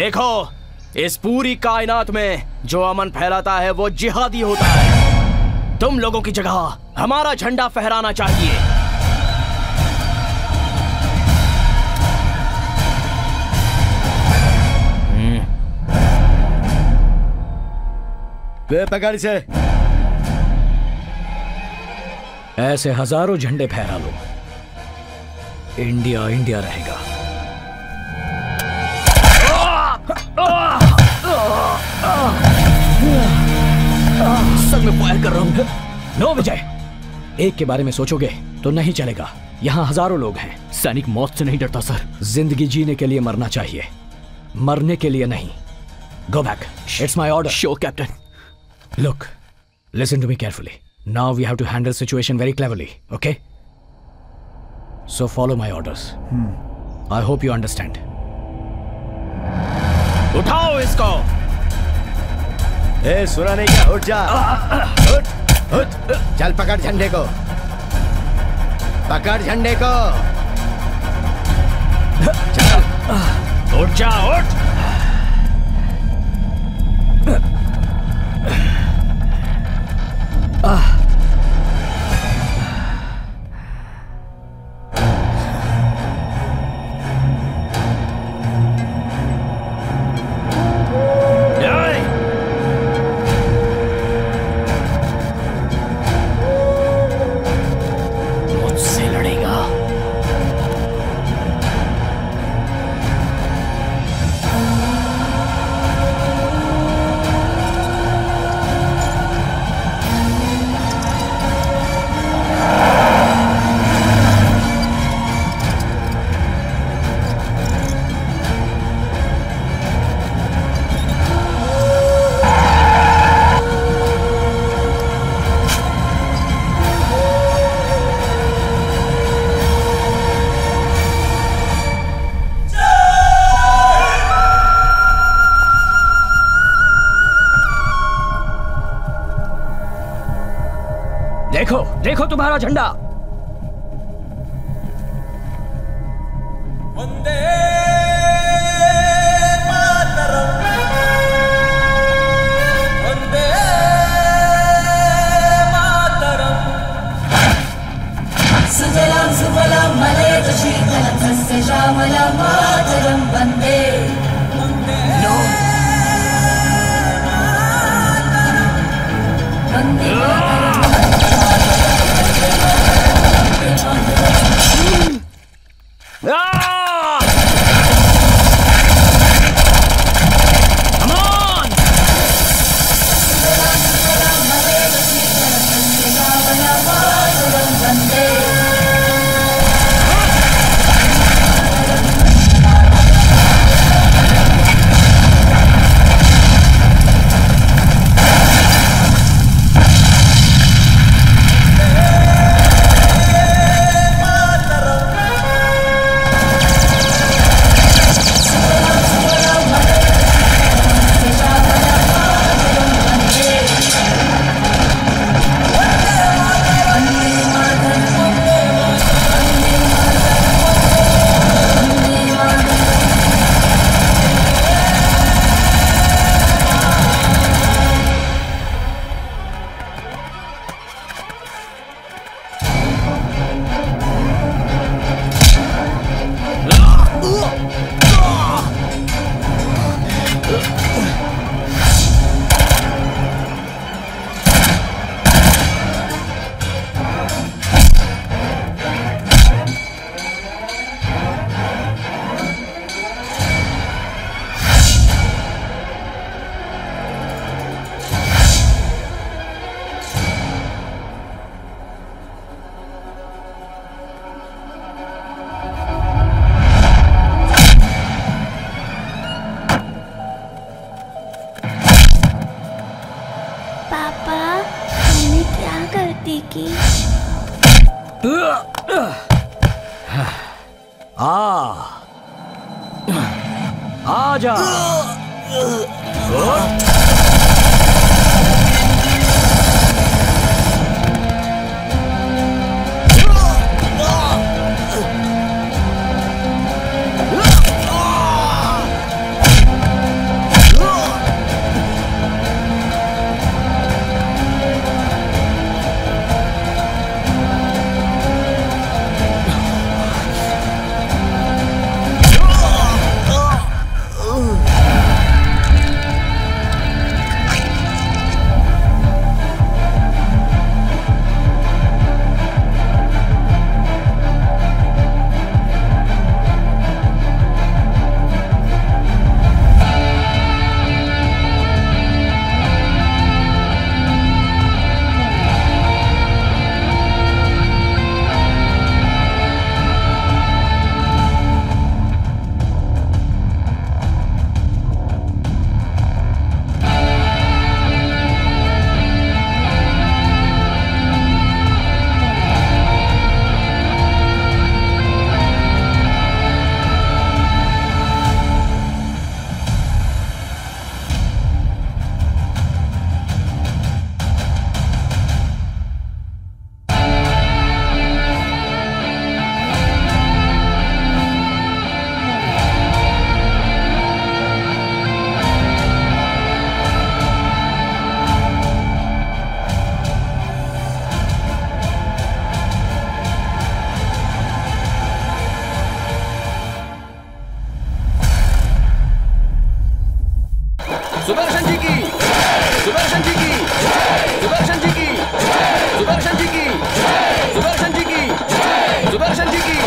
देखो, इस पूरी कायनात में जो अमन फैलाता है वो जिहादी होता है। तुम लोगों की जगह हमारा झंडा फहराना चाहिए। पकड़ से ऐसे हजारों झंडे फहरा लो, इंडिया इंडिया रहेगा। सब में फायर कर रहा हूं। नो विजय, एक के बारे में सोचोगे तो नहीं चलेगा। यहाँ हजारों लोग हैं। सैनिक मौत से नहीं डरता सर। जिंदगी जीने के लिए मरना चाहिए, मरने के लिए नहीं। Go back, it's my order. Sure captain. Look, listen to me carefully. Now we have to handle situation very cleverly, okay? So follow my orders. I hope you understand. उठाओ इसको। सुना नहीं क्या? उठ जा। उठ। चल पकड़ झंडे को, पकड़ झंडे को। चल उठ जा, उठ। मुझसे लड़ेगा। देखो, देखो तुम्हारा झंडा। वंदे मातरम, वंदे मातरम। सुजलां सुफलां मलयज शीतलं सस्य श्यामलां मातरं वन्दे। नो वन्दे आजा। सुदर्शन जी की, सुदर्शन जी की, सुदर्शन जी की, सुदर्शन जी की, सुदर्शन जी की, सुदर्शन जी की।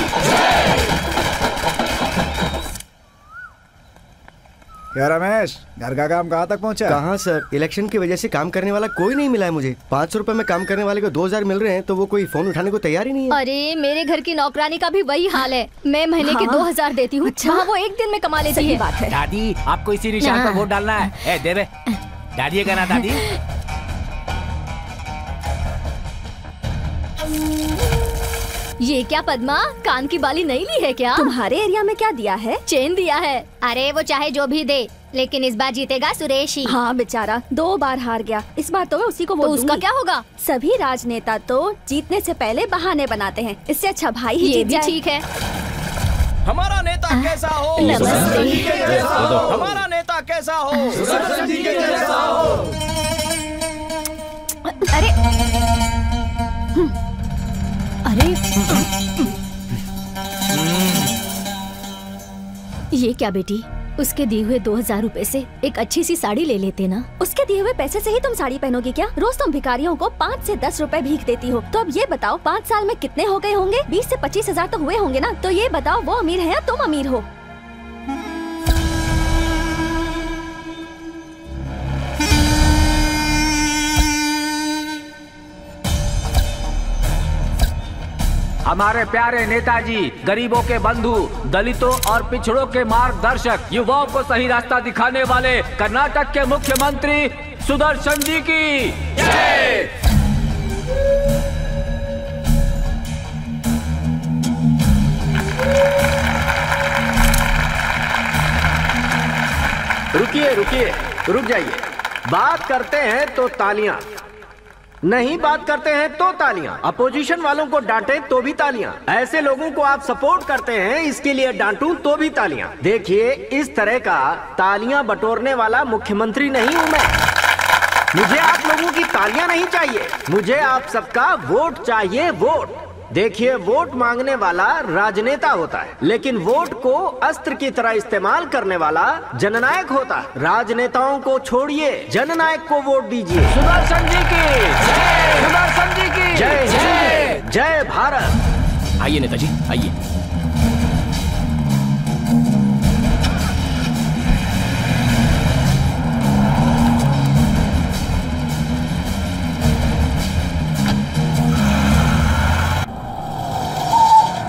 क्या रमेश, घर का काम कहाँ तक पहुँचा? कहाँ सर, इलेक्शन की वजह से काम करने वाला कोई नहीं मिला है मुझे। 500 रुपए में काम करने वाले को 2000 मिल रहे हैं, तो वो कोई फोन उठाने को तैयार ही नहीं है। अरे मेरे घर की नौकरानी का भी वही हाल है। मैं महीने के 2000 देती हूँ, अच्छा? वहाँ वो एक दिन में कमा लेती है। बात है। दादी आपको इसी निशान पर वोट डालना है। दे दे दादी, ये कहना दादी। ये क्या पद्मा, कान की बाली नहीं ली है क्या? तुम्हारे एरिया में क्या दिया है? चेन दिया है। अरे वो चाहे जो भी दे, लेकिन इस बार जीतेगा सुरेश ही। हाँ बेचारा 2 बार हार गया, इस बार तो मैं उसी को वोट तो उसका दूंगी। क्या होगा? सभी राजनेता तो जीतने से पहले बहाने बनाते हैं, इससे अच्छा भाई ही ये जीत भी जाए। ठीक है। हमारा नेता कैसा हो? नमस्ते। हमारा नेता कैसा हो? अरे अरे ये क्या बेटी, उसके दिए हुए 2000 रुपए से एक अच्छी सी साड़ी ले लेते ना। उसके दिए हुए पैसे से ही तुम साड़ी पहनोगी क्या? रोज तुम भिखारियों को 5 से 10 रुपए भीख देती हो। तो अब ये बताओ 5 साल में कितने हो गए होंगे? 20 से 25 हजार तो हुए होंगे ना। तो ये बताओ वो अमीर है या तुम अमीर हो? हमारे प्यारे नेताजी, गरीबों के बंधु, दलितों और पिछड़ों के मार्गदर्शक, युवाओं को सही रास्ता दिखाने वाले कर्नाटक के मुख्यमंत्री सुदर्शन जी की जय। रुकिए रुकिए, रुक जाइए। बात करते हैं तो तालियां, नहीं बात करते हैं तो तालियां। अपोजिशन वालों को डांटे तो भी तालियां। ऐसे लोगों को आप सपोर्ट करते हैं, इसके लिए डांटूं तो भी तालियां। देखिए, इस तरह का तालियां बटोरने वाला मुख्यमंत्री नहीं हूं मैं। मुझे आप लोगों की तालियां नहीं चाहिए, मुझे आप सबका वोट चाहिए, वोट। देखिए, वोट मांगने वाला राजनेता होता है, लेकिन वोट को अस्त्र की तरह इस्तेमाल करने वाला जननायक होता है। राजनेताओं को छोड़िए, जननायक को वोट दीजिए। सुदर्शन जी की जय, सुदर्शन जी की जय जय जय भारत। आइए नेताजी, आइए।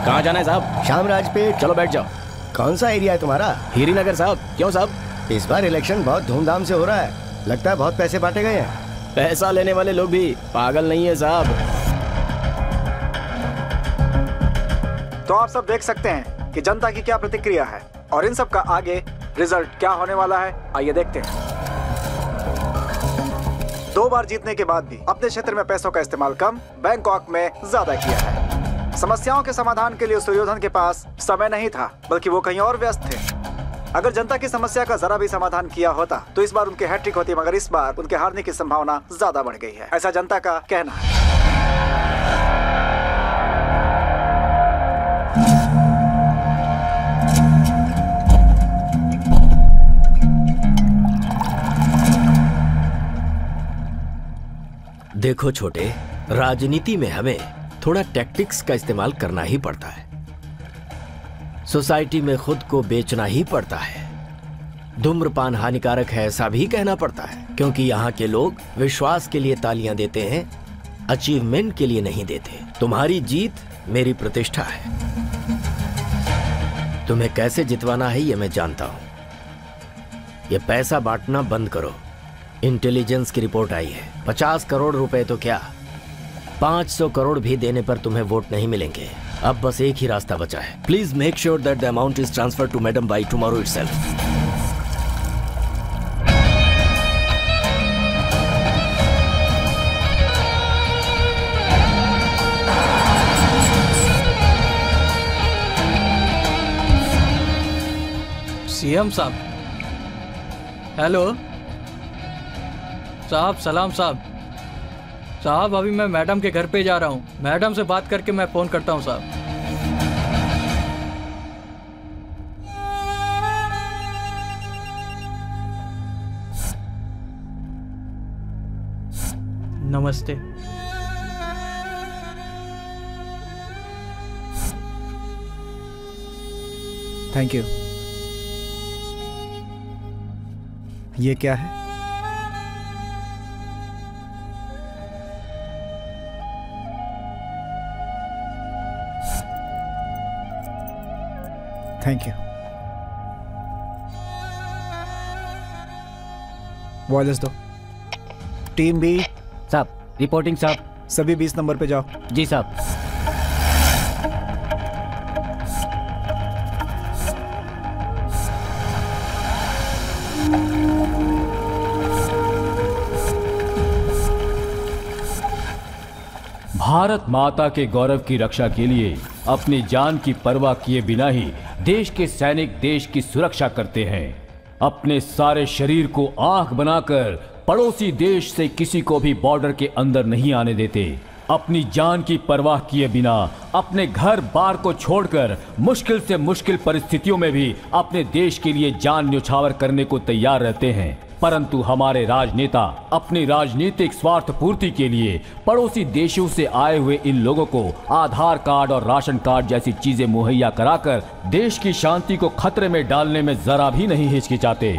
कहाँ जाना है साहब? शाम राजपेट। चलो बैठ जाओ। कौन सा एरिया है तुम्हारा? हीरी नगर साहब। क्यों साहब? इस बार इलेक्शन बहुत धूमधाम से हो रहा है, लगता है बहुत पैसे बांटे गए हैं। पैसा लेने वाले लोग भी पागल नहीं है साहब। तो आप सब देख सकते हैं कि जनता की क्या प्रतिक्रिया है और इन सब का आगे रिजल्ट क्या होने वाला है। आइए देखते हैं। 2 बार जीतने के बाद भी अपने क्षेत्र में पैसों का इस्तेमाल कम, बैंकॉक में ज्यादा किया है। समस्याओं के समाधान के लिए सुयोधन के पास समय नहीं था, बल्कि वो कहीं और व्यस्त थे। अगर जनता की समस्या का जरा भी समाधान किया होता तो इस बार उनकी हैट्रिक होती, मगर इस बार उनके हारने की संभावना ज्यादा बढ़ गई है, ऐसा जनता का कहना है। देखो छोटे, राजनीति में हमें थोड़ा टैक्टिक्स का इस्तेमाल करना ही पड़ता है। सोसाइटी में खुद को बेचना ही पड़ता है। धूम्रपान हानिकारक है ऐसा भी कहना पड़ता है, क्योंकि यहाँ के लोग विश्वास के लिए तालियां देते हैं, अचीवमेंट के लिए नहीं देते। तुम्हारी जीत मेरी प्रतिष्ठा है। तुम्हें कैसे जितवाना है ये मैं जानता हूं। ये पैसा बांटना बंद करो। इंटेलिजेंस की रिपोर्ट आई है, 50 करोड़ रुपए तो क्या, 500 करोड़ भी देने पर तुम्हें वोट नहीं मिलेंगे। अब बस एक ही रास्ता बचा है। Please make sure that the amount is transferred to madam by tomorrow itself. CM साहब, हेलो साहब, सलाम साहब। साहब अभी मैं मैडम के घर पे जा रहा हूँ, मैडम से बात करके मैं फोन करता हूँ साहब। नमस्ते। Thank you. ये क्या है? Thank you. वॉयस दो। टीम बी साहब, रिपोर्टिंग साहब। सभी 20 नंबर पे जाओ। जी साहब। भारत माता के गौरव की रक्षा के लिए अपनी जान की परवाह किए बिना ही देश के सैनिक देश की सुरक्षा करते हैं। अपने सारे शरीर को आंख बनाकर पड़ोसी देश से किसी को भी बॉर्डर के अंदर नहीं आने देते। अपनी जान की परवाह किए बिना अपने घर बार को छोड़कर मुश्किल से मुश्किल परिस्थितियों में भी अपने देश के लिए जान न्यौछावर करने को तैयार रहते हैं। परंतु हमारे राजनेता अपनी राजनीतिक स्वार्थ पूर्ति के लिए पड़ोसी देशों से आए हुए इन लोगों को आधार कार्ड और राशन कार्ड जैसी चीजें मुहैया कराकर देश की शांति को खतरे में डालने में जरा भी नहीं हिचकिचाते।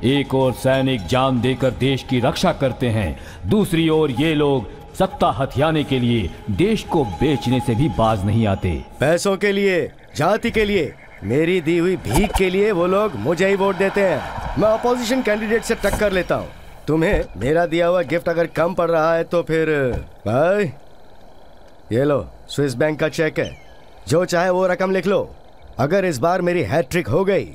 एक ओर सैनिक जान देकर देश की रक्षा करते हैं, दूसरी ओर ये लोग सत्ता हथियाने के लिए देश को बेचने से भी बाज नहीं आते। पैसों के लिए, जाति के लिए, मेरी दी हुई भीख के लिए वो लोग मुझे ही वोट देते हैं। मैं अपोजिशन कैंडिडेट से टक्कर लेता हूँ। तुम्हें मेरा दिया हुआ गिफ्ट अगर कम पड़ रहा है तो फिर भाई ये लो, स्विस बैंक का चेक है, जो चाहे वो रकम लिख लो। अगर इस बार मेरी हैट्रिक हो गई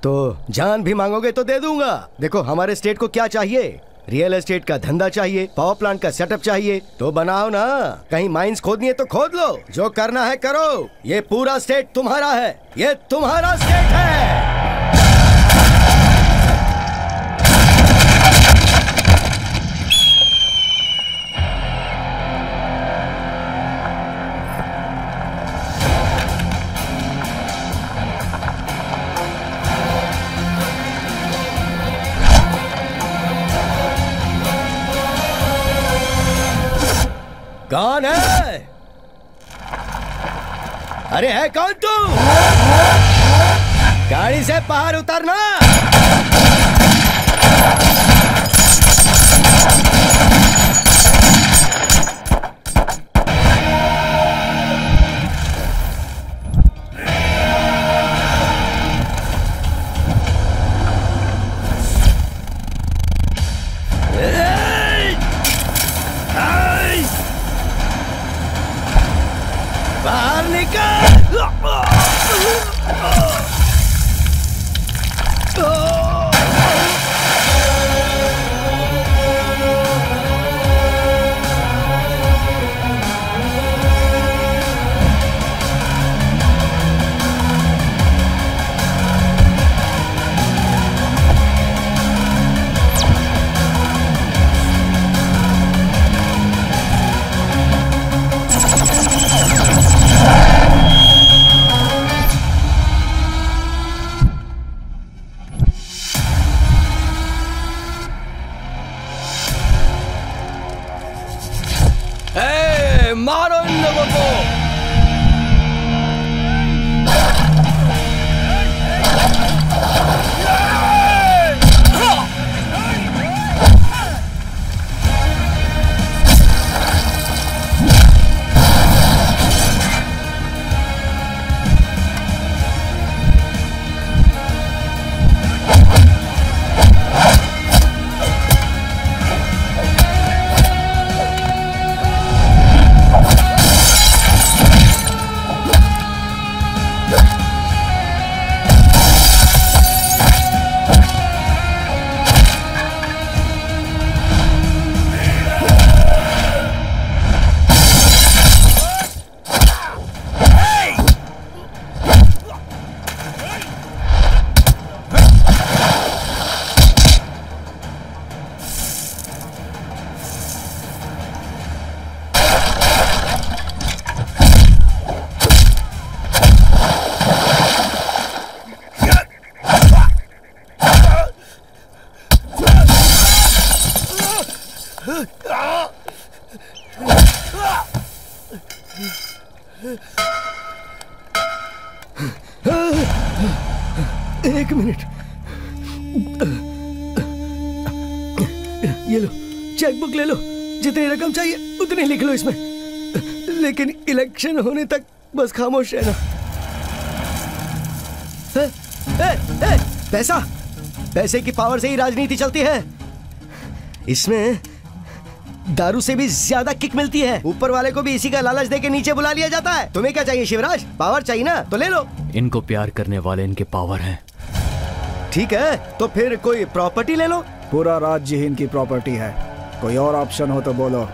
तो जान भी मांगोगे तो दे दूंगा। देखो हमारे स्टेट को क्या चाहिए, रियल एस्टेट का धंधा चाहिए, पावर प्लांट का सेटअप चाहिए, तो बनाओ ना। कहीं माइंस खोदनी है तो खोद लो, जो करना है करो। ये पूरा स्टेट तुम्हारा है, ये तुम्हारा स्टेट है। कौन है? अरे है कौन तू? गाड़ी से बाहर उतरना। बाहर निकल। मारो इन लोगों को। एक मिनट, ये लो चेकबुक ले लो, जितनी रकम चाहिए उतनी लिख लो इसमें, लेकिन इलेक्शन होने तक बस खामोश रहना। पैसा, पैसे की पावर से ही राजनीति चलती है। इसमें दारू से भी ज्यादा किक मिलती है। ऊपर वाले को भी इसी का लालच देके नीचे बुला लिया जाता है। तुम्हें क्या चाहिए शिवराज? पावर चाहिए ना, तो ले लो। इनको प्यार करने वाले इनके पावर हैं। ठीक है, तो फिर कोई प्रॉपर्टी ले लो। पूरा राज्य ही इनकी प्रॉपर्टी है, कोई और ऑप्शन हो तो बोलो।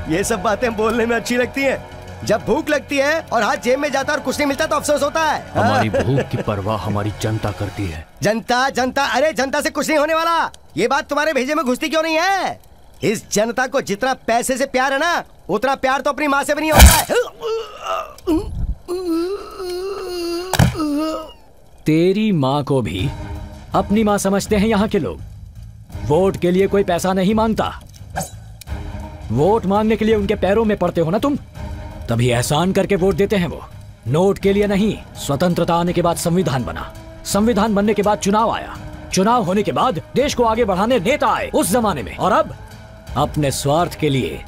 ये सब बातें बोलने में अच्छी लगती हैं। जब भूख लगती है और हाथ जेब में जाता है और कुछ नहीं मिलता तो अफसोस होता है। हमारी भूख की परवाह हमारी जनता करती है। जनता जनता, अरे जनता से कुछ नहीं होने वाला। ये बात तुम्हारे भेजे में घुसती क्यों नहीं है? इस जनता को जितना पैसे से प्यार है ना, उतना प्यार तो अपनी माँ से भी नहीं होता है। तेरी माँ को भी अपनी माँ समझते हैं यहाँ के लोग। वोट के लिए कोई पैसा नहीं मांगता। वोट मांगने के लिए उनके पैरों में पड़ते हो ना तुम, तभी एहसान करके वोट देते हैं वो। नोट के लिए नहीं। स्वतंत्रता आने के बाद संविधान बना, संविधान बनने के बाद चुनाव आया, चुनाव होने के बाद देश को आगे बढ़ाने नेता आए उस जमाने में। और अब अपने स्वार्थ के लिए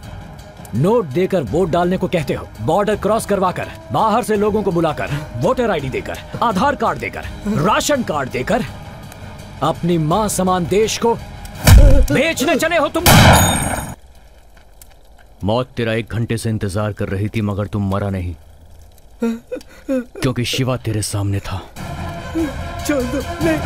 नोट देकर वोट डालने को कहते हो। बॉर्डर क्रॉस करवाकर, बाहर से लोगों को बुलाकर, वोटर आईडी देकर, आधार कार्ड देकर, राशन कार्ड देकर अपनी मां समान देश को बेचने चले हो तुम। मौत तेरा 1 घंटे से इंतजार कर रही थी, मगर तुम मरा नहीं, क्योंकि शिवा तेरे सामने था। छोड़ दो, नहीं।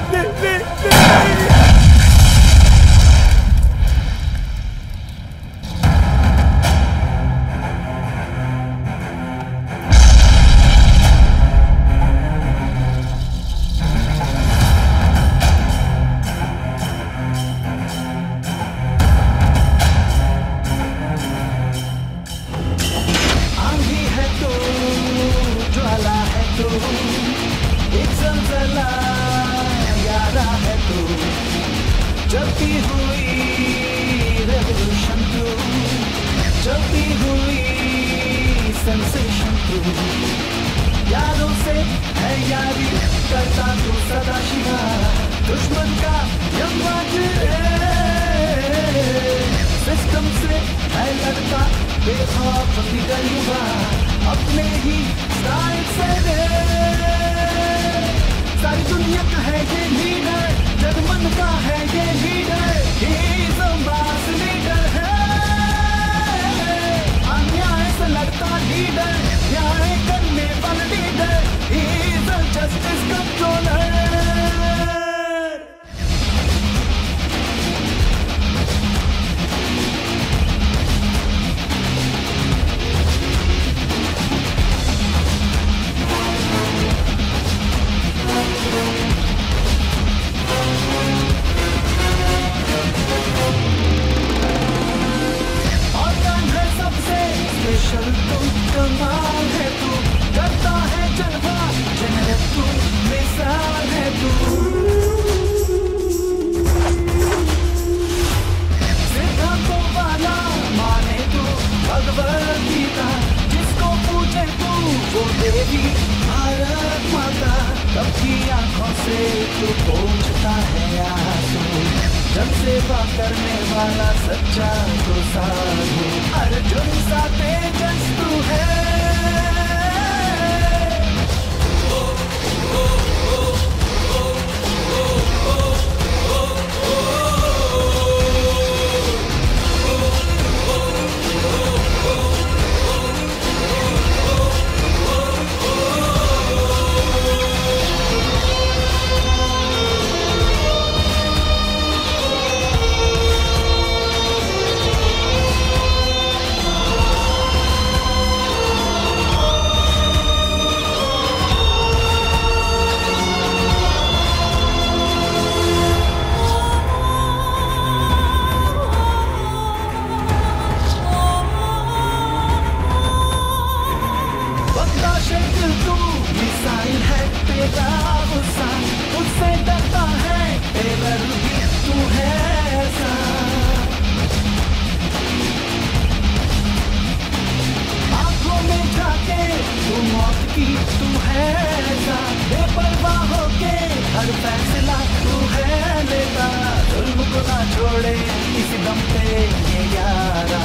तू मौत की तू है ऐसा बेपरवाह होके हर फैसला तू है लेता जुल्म को ना छोड़े इस दम पे ये यारा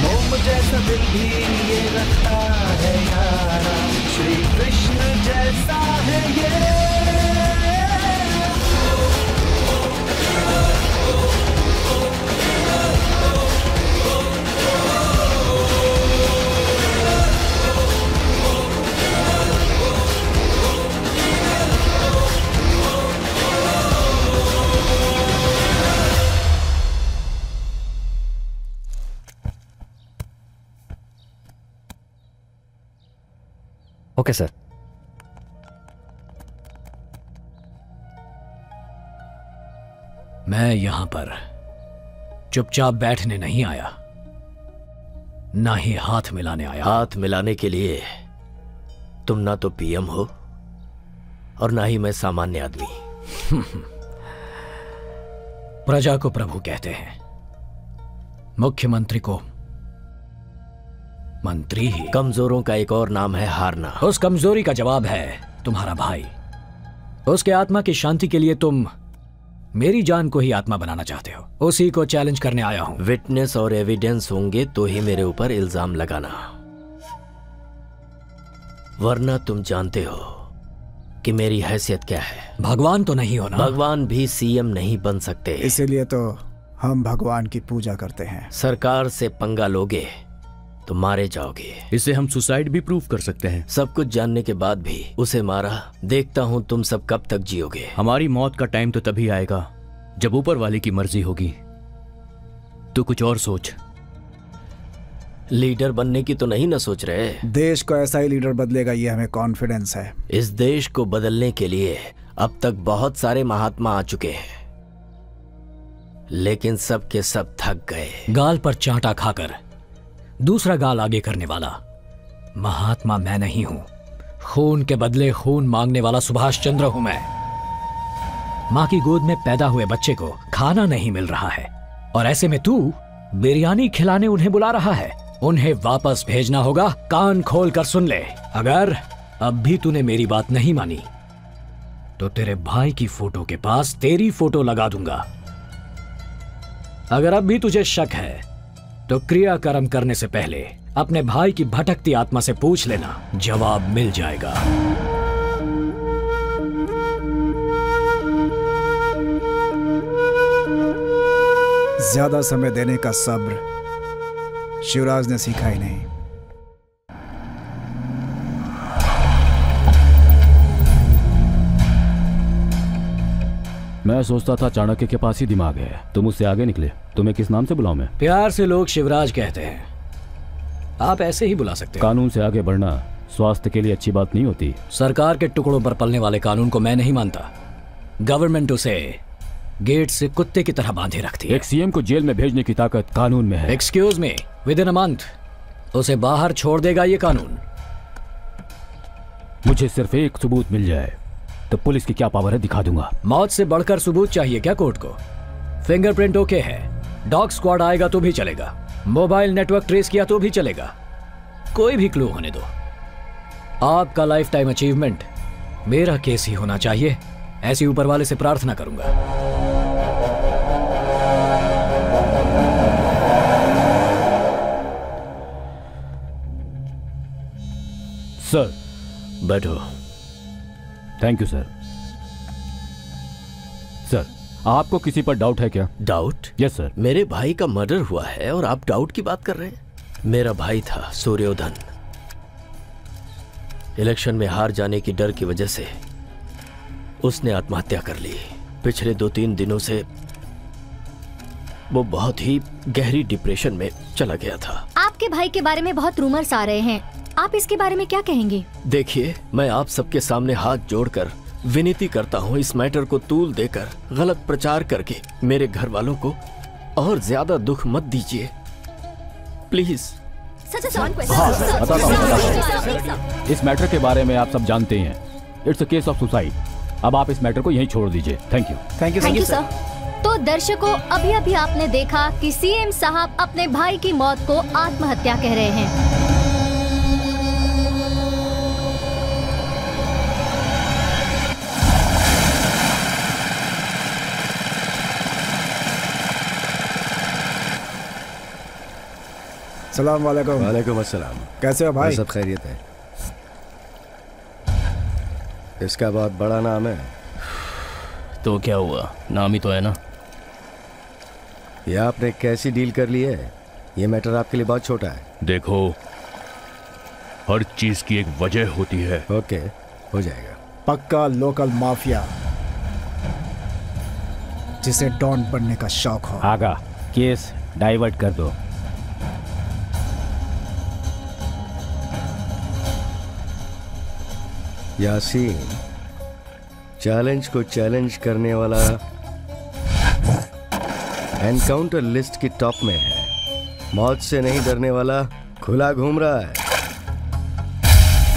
मोम जैसा दिल भी ये रखता है यारा श्री कृष्ण जैसा है ये ओके सर। मैं यहां पर चुपचाप बैठने नहीं आया, ना ही हाथ मिलाने आया। हाथ मिलाने के लिए तुम ना तो पीएम हो और ना ही मैं सामान्य आदमी। प्रजा को प्रभु कहते हैं, मुख्यमंत्री को मंत्री ही। कमजोरों का एक और नाम है हारना। उस कमजोरी का जवाब है तुम्हारा भाई। उसके आत्मा की शांति के लिए तुम मेरी जान को ही आत्मा बनाना चाहते हो। उसी को चैलेंज करने आया हूं। विटनेस और एविडेंस होंगे तो ही मेरे ऊपर इल्जाम लगाना, वरना तुम जानते हो कि मेरी हैसियत क्या है। भगवान तो नहीं हो ना? भगवान भी सीएम नहीं बन सकते। इसीलिए तो हम भगवान की पूजा करते हैं। सरकार से पंगा लोगे तो मारे जाओगे। इसे हम सुसाइड भी प्रूफ कर सकते हैं। सब कुछ जानने के बाद भी उसे मारा। देखता हूँ तुम सब कब तक जियोगे। हमारी मौत का टाइम तो तभी आएगा जब ऊपर वाले की मर्जी होगी। तू कुछ और सोच। लीडर बनने की तो नहीं ना सोच रहे? देश को ऐसा ही लीडर बदलेगा, ये हमें कॉन्फिडेंस है। इस देश को बदलने के लिए अब तक बहुत सारे महात्मा आ चुके हैं, लेकिन सब के सब थक गए। गाल पर चांटा खाकर दूसरा गाल आगे करने वाला महात्मा मैं नहीं हूं। खून के बदले खून मांगने वाला सुभाष चंद्र हूं मैं। मां की गोद में पैदा हुए बच्चे को खाना नहीं मिल रहा है और ऐसे में तू बिरयानी खिलाने उन्हें बुला रहा है। उन्हें वापस भेजना होगा। कान खोल कर सुन ले, अगर अब भी तूने मेरी बात नहीं मानी तो तेरे भाई की फोटो के पास तेरी फोटो लगा दूंगा। अगर अब भी तुझे शक है तो क्रियाकर्म करने से पहले अपने भाई की भटकती आत्मा से पूछ लेना, जवाब मिल जाएगा। ज्यादा समय देने का सब्र शिवराज ने सीखा ही नहीं। मैं सोचता था चाणक्य के पास ही दिमाग है, तुम उससे आगे निकले। तुम्हें किस नाम से बुलाऊं मैं? प्यार से लोग शिवराज कहते हैं, आप ऐसे ही बुला सकते हो। कानून से आगे बढ़ना स्वास्थ्य के लिए अच्छी बात नहीं होती। सरकार के टुकड़ों पर पलने वाले कानून को मैं नहीं मानता। गवर्नमेंट उसे गेट से कुत्ते की तरह बांधे रखती है। एक सीएम को जेल में भेजने की ताकत कानून में है। Excuse me, with in a month उसे बाहर छोड़ देगा ये कानून। मुझे सिर्फ एक सबूत मिल जाए तो पुलिस की क्या पावर है दिखा दूंगा। मौत से बढ़कर सबूत चाहिए क्या कोर्ट को? फिंगरप्रिंट ओके है, डॉग स्क्वाड आएगा तो भी चलेगा, मोबाइल नेटवर्क ट्रेस किया तो भी चलेगा, कोई भी क्लू होने दो। आपका लाइफ टाइम अचीवमेंट मेरा केस ही होना चाहिए, ऐसी ऊपर वाले से प्रार्थना करूंगा। सर बैठो। Thank you sir. सर आपको किसी पर डाउट है क्या? डाउट? Yes sir. मेरे भाई का मर्डर हुआ है और आप डाउट की बात कर रहे हैं? मेरा भाई था सूर्योधन। इलेक्शन में हार जाने की डर की वजह से उसने आत्महत्या कर ली। पिछले 2-3 दिनों से वो बहुत ही गहरी डिप्रेशन में चला गया था। आपके भाई के बारे में बहुत रूमर्स आ रहे हैं, आप इसके बारे में क्या कहेंगे? देखिए, मैं आप सबके सामने हाथ जोड़कर विनती करता हूँ, इस मैटर को तूल देकर गलत प्रचार करके मेरे घर वालों को और ज्यादा दुख मत दीजिए, प्लीज। इस मैटर के बारे में आप सब जानते हैं। It's a case of suicide. अब आप इस मैटर को यहीं छोड़ दीजिए। Thank you. Thank you sir. तो दर्शकों, अभी अभी आपने देखा कि सीएम साहब अपने भाई की मौत को आत्महत्या कह रहे हैं। सलाम वालेकुम। वालेकुम अस्सलाम। कैसे हो भाई? सब खैरियत है। इसका बहुत बड़ा नाम है। तो क्या हुआ, नाम ही तो है ना। ये आपने कैसी डील कर ली है? ये मैटर आपके लिए बहुत छोटा है। देखो, हर चीज की एक वजह होती है। ओके, हो जाएगा। पक्का लोकल माफिया जिसे डॉन बनने का शौक हो। आगा, केस डाइवर्ट कर दो। यासीन चैलेंज को चैलेंज करने वाला एनकाउंटर लिस्ट की टॉप में है। मौत से नहीं डरने वाला खुला घूम रहा है।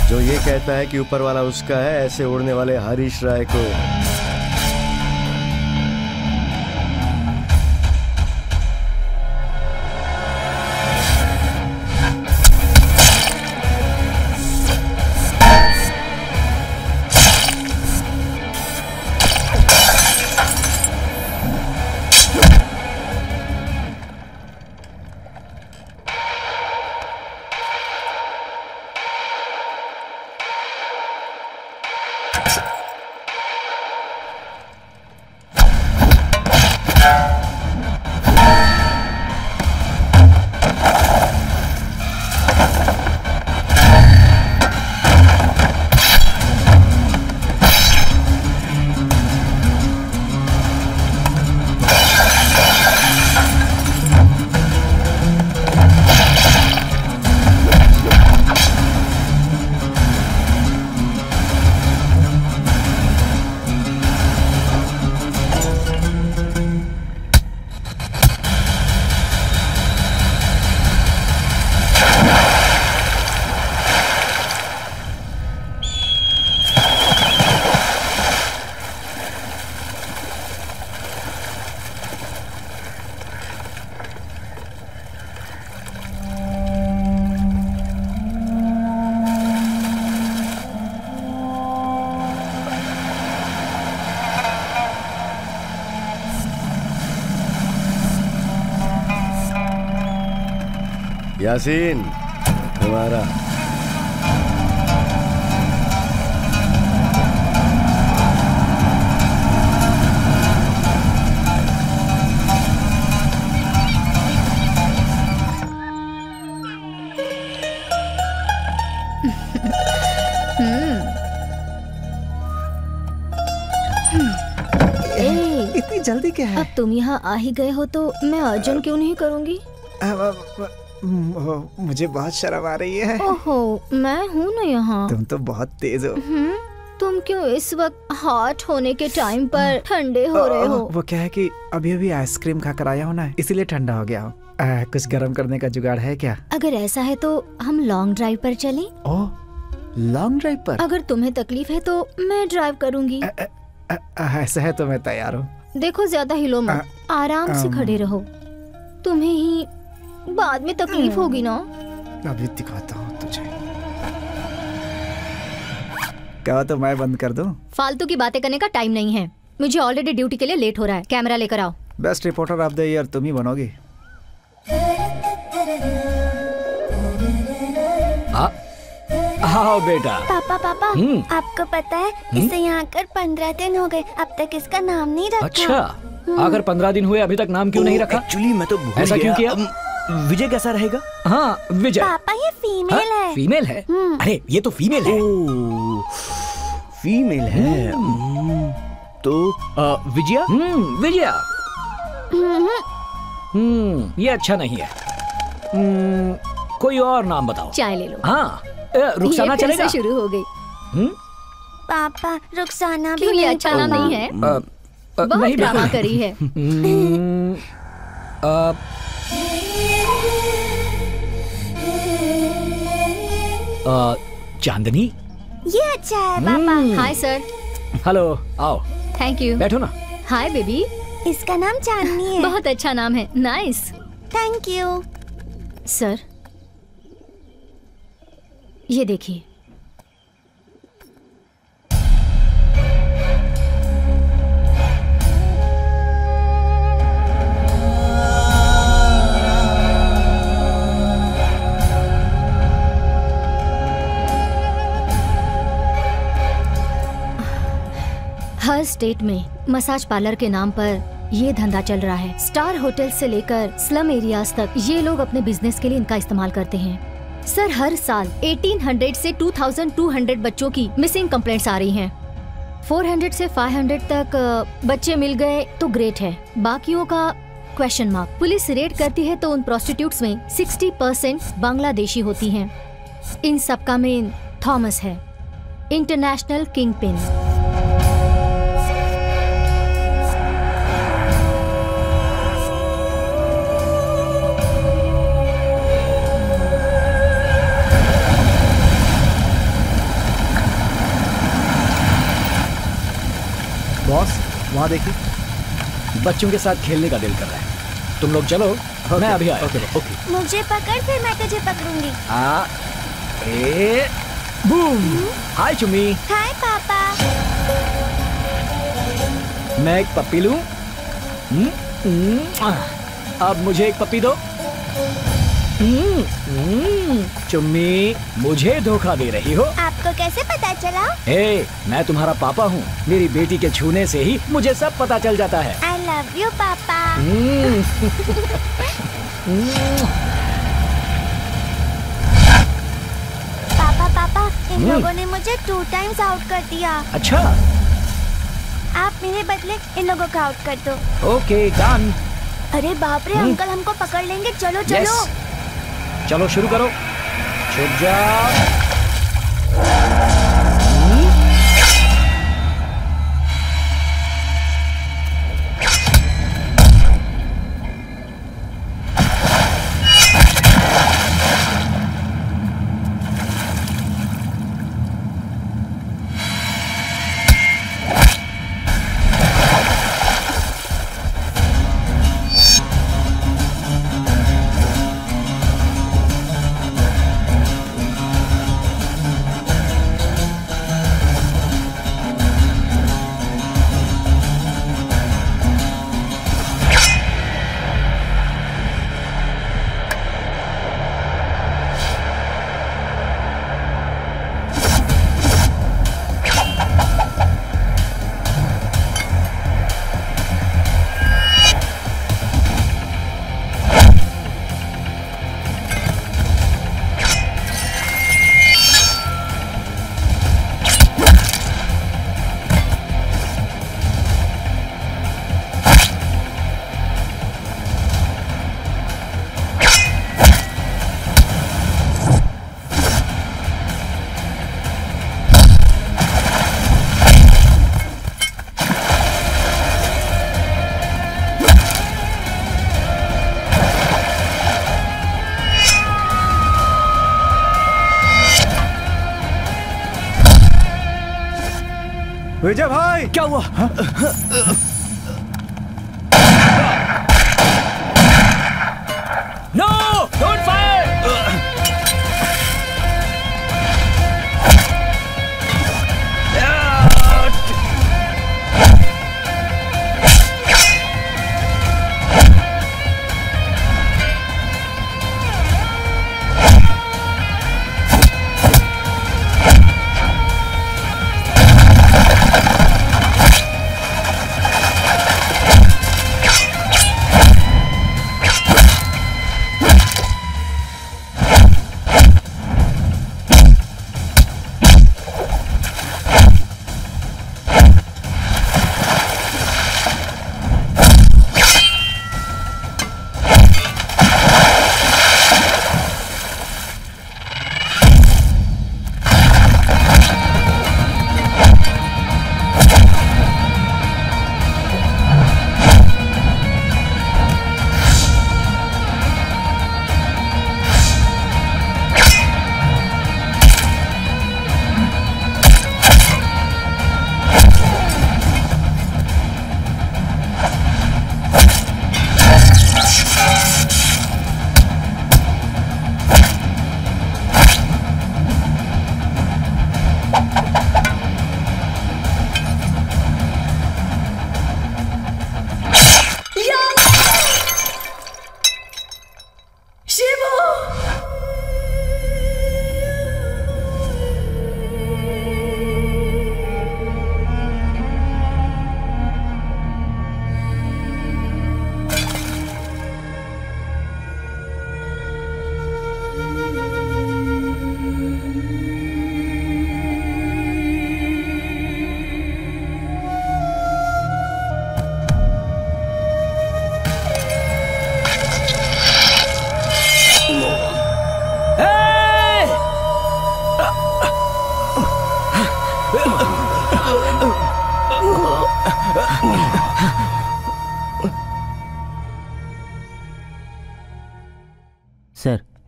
जो ये कहता है कि ऊपर वाला उसका है, ऐसे उड़ने वाले हरीश राय को यासीन तुम्हारा। इतनी जल्दी क्या है? अब तुम यहाँ आ ही गए हो तो मैं अर्जुन क्यों नहीं करूँगी? मुझे बहुत शर्म आ रही है। ओहो, मैं हूँ ना यहाँ। तुम तो बहुत तेज हो। तुम क्यों इस वक्त हॉट होने के टाइम पर ठंडे हो रहे हो? वो क्या है कि अभी अभी आइसक्रीम खाकर आया हूँ ना, इसीलिए ठंडा हो गया हूँ। कुछ गर्म करने का जुगाड़ है क्या? अगर ऐसा है तो हम लॉन्ग ड्राइव पर चलें? ओह, लॉन्ग ड्राइव पर? अगर तुम्हें तकलीफ है तो मैं ड्राइव करूँगी। ऐसा है तो मैं तैयार हूँ। देखो, ज्यादा हिलो मत, आराम से खड़े रहो। तुम्हें ही बाद में तकलीफ होगी ना। अभी दिखाता हूँ तुझे। क्या तो मैं बंद कर दूं? फालतू की बातें करने का टाइम नहीं है। मुझे ऑलरेडी ड्यूटी के लिए लेट हो रहा है। कैमरा लेकर आओ। Best reporter of the year तुम ही बनोगी। आओ बेटा। पापा पापा, आपको पता है इसे यहाँ आकर 15 दिन हो गए, अब तक इसका नाम नहीं रखा। अच्छा, आकर 15 दिन हुए अभी तक नाम क्यों नहीं रखा? एक्चुअली मैं तो भूल ऐसा क्यों किया? विजय कैसा रहेगा? हाँ, विजय। पापा ये फीमेल है। फीमेल है? अरे ये तो फीमेल है। फीमेल है। तो विजया? विजया। ये अच्छा नहीं है। कोई और नाम बताओ। चाय ले लो। हाँ, रुखसाना ये फिर चलेगा? से शुरू हो गई। पापा, रुखसाना भी क्यों ये नहीं अच्छा नाम नहीं है? बहुत नहीं, ड्रामा बिल्कुल करी है। चांदनी। ये अच्छा है पापा। Hi sir. हेलो, आओ। Thank you. बैठो ना। Hi baby. इसका नाम चांदनी है। बहुत अच्छा नाम है। नाइस। Thank you sir. ये देखिए। स्टेट में मसाज पार्लर के नाम पर ये धंधा चल रहा है। स्टार होटल से लेकर स्लम एरियाज तक ये लोग अपने बिजनेस के लिए इनका इस्तेमाल करते हैं। सर, हर साल 1800 से 2200 बच्चों की मिसिंग कंप्लेंट्स आ रही हैं। 400 से 500 तक बच्चे मिल गए तो ग्रेट है, बाकियों का क्वेश्चन मार्क। पुलिस रेड करती है तो उन प्रोस्टिट्यूट्स में 60% बांग्लादेशी होती हैं। इन सबका मेन थॉमस है, इंटरनेशनल किंग पिन। बॉस, वहाँ देखिए, बच्चों के साथ खेलने का दिल कर रहा है। तुम लोग चलो, मैं अभी आया। ओके। मुझे पकड़, फिर मैं तुझे पकड़ूंगी। बूम। हाय चुम्मी। हाय पापा। मैं एक पप्पी लूं? अब मुझे एक पप्पी दो। चुम्मी, मुझे धोखा दे रही हो? आपको कैसे पता चला? मैं तुम्हारा पापा हूँ। मेरी बेटी के छूने से ही मुझे सब पता चल जाता है। I love you, पापा। पापा, इन लोगों ने मुझे 2 टाइम्स आउट कर दिया। अच्छा, आप मेरे बदले इन लोगों को आउट कर दो। Okay, done. अरे बाप रे, अंकल हमको पकड़ लेंगे। चलो चलो। चलो शुरू करो। छुप जाओ। विजय भाई, क्या हुआ? No, don't fire.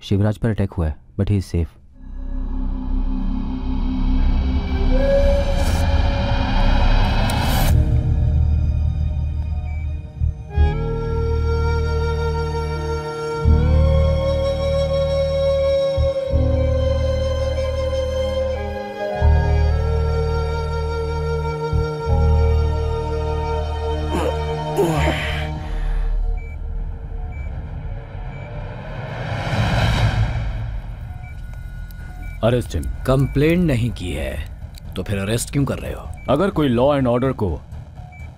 शिवराज पर अटैक हुआ है, but he is safe. Arrest him. Complaint नहीं की है तो फिर अरेस्ट क्यों कर रहे हो? अगर कोई लॉ एंड ऑर्डर को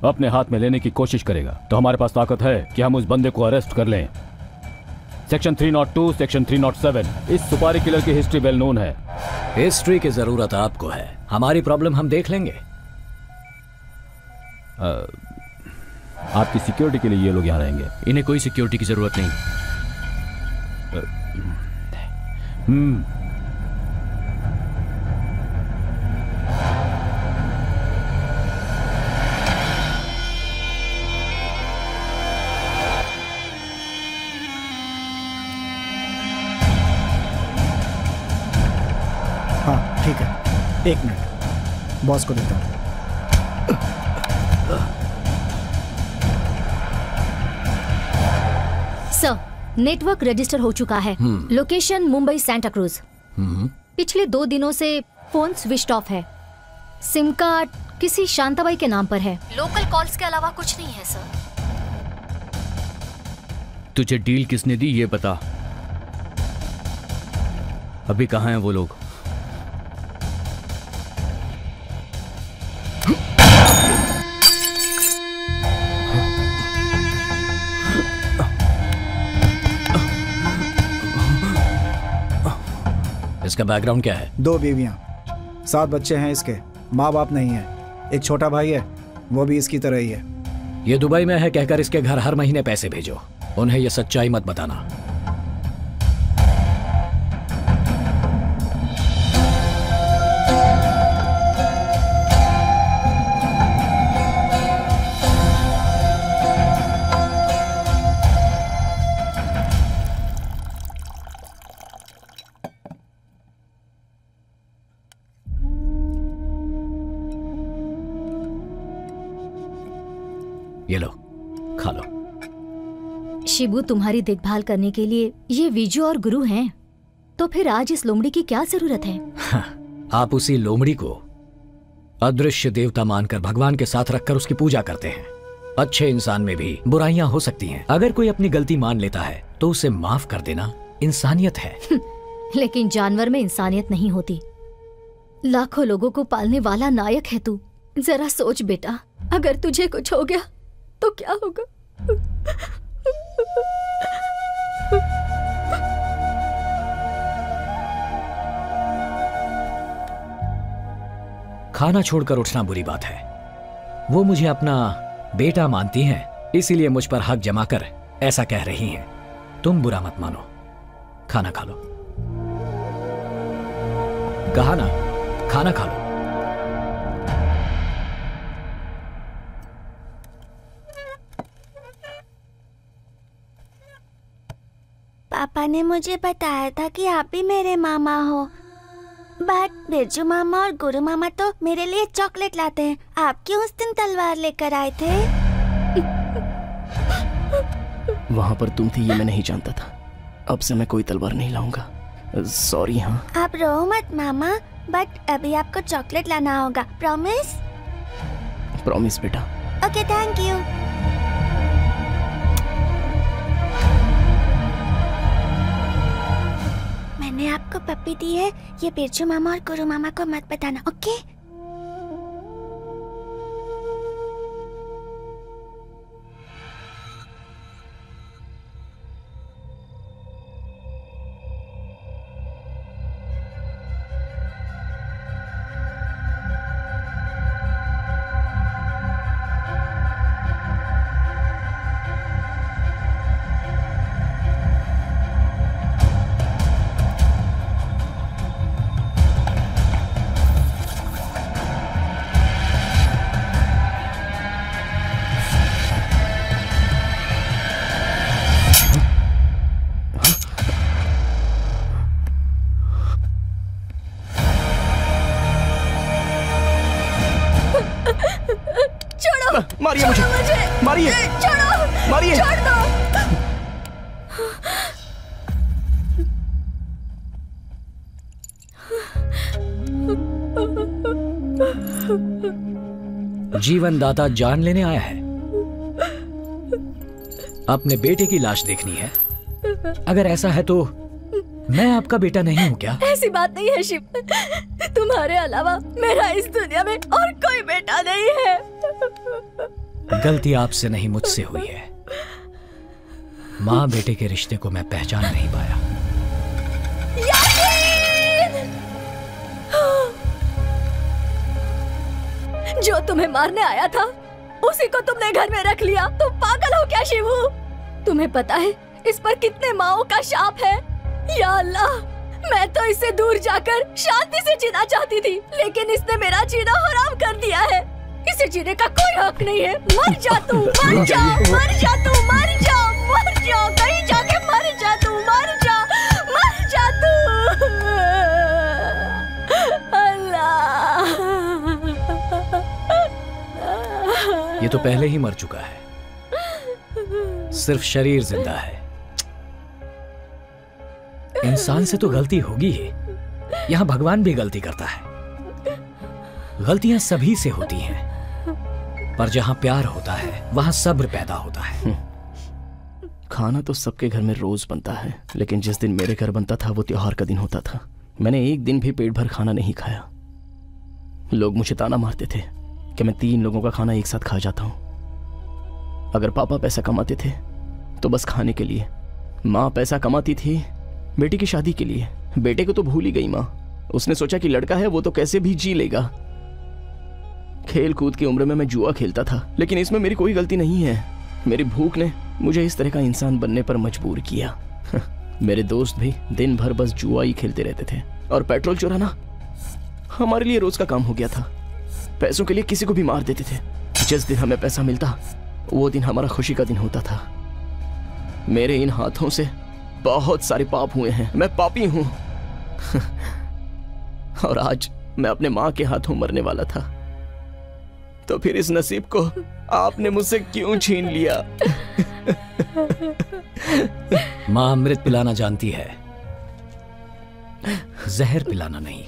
अपने हाथ में लेने की कोशिश करेगा तो हमारे पास ताकत है कि हम उस बंदे को अरेस्ट कर लें। सेक्शन 302, सेक्शन 307, इस सुपारी किलर की हिस्ट्री वेल नोन है। हिस्ट्री की जरूरत आपको है, हमारी प्रॉब्लम हम देख लेंगे। आपकी सिक्योरिटी के लिए ये लोग यहाँ रहेंगे। इन्हें कोई सिक्योरिटी की जरूरत नहीं। हाँ ठीक है, 1 मिनट, बॉस को देता हूँ। सर, नेटवर्क रजिस्टर हो चुका है। Location Mumbai Santa cruise. पिछले 2 दिनों से फोन स्विच ऑफ है। सिम कार्ड किसी शांताबाई के नाम पर है। लोकल कॉल्स के अलावा कुछ नहीं है सर। तुझे डील किसने दी ये बता। अभी कहाँ हैं वो लोग? इसका बैकग्राउंड क्या है? 2 बीवियां, 7 बच्चे हैं इसके, माँ बाप नहीं है। एक छोटा भाई है, वो भी इसकी तरह ही है। ये दुबई में है कहकर इसके घर हर महीने पैसे भेजो। उन्हें ये सच्चाई मत बताना। ये लो, खा लो। शिबू तुम्हारी देखभाल करने के लिए ये विजू और गुरु हैं, तो फिर आज इस लोमड़ी की क्या जरूरत है? आप उसी लोमड़ी को अदृश्य देवता मानकर भगवान के साथ रखकर उसकी पूजा करते हैं। अच्छे इंसान में भी बुराइयां हो सकती हैं। अगर कोई अपनी गलती मान लेता है तो उसे माफ कर देना इंसानियत है। लेकिन जानवर में इंसानियत नहीं होती। लाखों लोगों को पालने वाला नायक है तू। जरा सोच बेटा, अगर तुझे कुछ हो गया तो क्या होगा? खाना छोड़कर उठना बुरी बात है। वो मुझे अपना बेटा मानती हैं, इसीलिए मुझ पर हक जमा कर ऐसा कह रही हैं। तुम बुरा मत मानो, खाना खा लो। कहा ना, खाना खा लो। पापा ने मुझे बताया था कि आप भी मेरे मामा हो, बट बिरजू मामा और गुरु मामा तो मेरे लिए चॉकलेट लाते हैं। आप क्यों उस दिन तलवार लेकर आए थे? वहाँ पर तुम थी ये मैं नहीं जानता था। अब से मैं कोई तलवार नहीं लाऊंगा। सॉरी। हाँ, आप रो मत मामा, बट अभी आपको चॉकलेट लाना होगा। प्रॉमिस? प्रॉमिस बेटा। Okay, thank you. मैंने आपको पप्पी दी है, ये बिरजू मामा और गुरु मामा को मत बताना, ओके? मारिए मुझे, मारिए, छोड़ो, मारिए। छोड़ दो। जीवन दाता जान लेने आया है। अपने बेटे की लाश देखनी है। अगर ऐसा है तो मैं आपका बेटा नहीं हूं क्या? ऐसी बात नहीं है शिव, तुम्हारे अलावा मेरा इस दुनिया में और कोई बेटा नहीं है। गलती आपसे नहीं मुझसे हुई है। माँ बेटे के रिश्ते को मैं पहचान नहीं पाया। जो तुम्हें मारने आया था उसी को तुमने घर में रख लिया। तुम पागल हो क्या शिवू? तुम्हें पता है इस पर कितने माओं का शाप है? या अल्लाह, मैं तो इससे दूर जाकर शांति से जीना चाहती थी, लेकिन इसने मेरा जीना हराम कर दिया है। इसे जीने का कोई हक नहीं है। मर जा तू, मर जा, मर जा तू, मर जा, मर जा, कहीं जाके मर जा तू, मर जा, मर जा तू। अल्लाह, ये तो पहले ही मर चुका है, सिर्फ शरीर जिंदा है। इंसान से तो गलती होगी ही, यहां भगवान भी गलती करता है। गलतियां सभी से होती हैं, पर जहां प्यार होता है वहां सब्र पैदा होता है। खाना तो सबके घर में रोज बनता है, लेकिन जिस दिन मेरे घर बनता था वो त्योहार का दिन होता था। मैंने एक दिन भी पेट भर खाना नहीं खाया। लोग मुझे ताना मारते थे कि मैं 3 लोगों का खाना एक साथ खा जाता हूं। अगर पापा पैसा कमाते थे तो बस खाने के लिए, माँ पैसा कमाती थी बेटी की शादी के लिए। बेटे को तो भूल ही गई माँ। उसने सोचा कि लड़का है वो तो कैसे भी जी लेगा। खेल कूद की उम्र में मैं जुआ खेलता था, लेकिन इसमें मेरी कोई गलती नहीं है। मेरी भूख ने मुझे इस तरह का इंसान बनने पर मजबूर किया। मेरे दोस्त भी दिन भर बस जुआ ही खेलते रहते थे, और पेट्रोल चुराना हमारे लिए रोज का काम हो गया था। पैसों के लिए किसी को भी मार देते थे। जिस दिन हमें पैसा मिलता वो दिन हमारा खुशी का दिन होता था। मेरे इन हाथों से बहुत सारे पाप हुए हैं, मैं पापी हूं। और आज मैं अपने माँ के हाथों मरने वाला था, तो फिर इस नसीब को आपने मुझसे क्यों छीन लिया? माँ अमृत पिलाना जानती है, जहर पिलाना नहीं।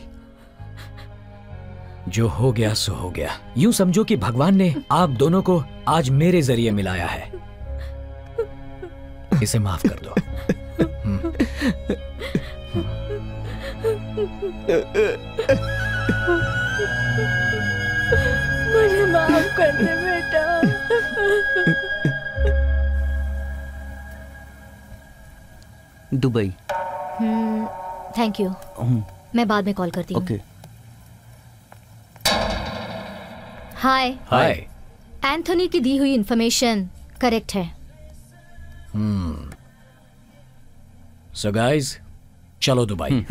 जो हो गया सो हो गया। यूं समझो कि भगवान ने आप दोनों को आज मेरे जरिए मिलाया है। इसे माफ कर दो। मुझे माफ कर दे बेटा। दुबई। थैंक यू, मैं बाद में कॉल करती हूँ। ओके। हाय। हाय। एंथोनी की दी हुई इंफॉर्मेशन करेक्ट है। सो गाइस, चलो Dubai.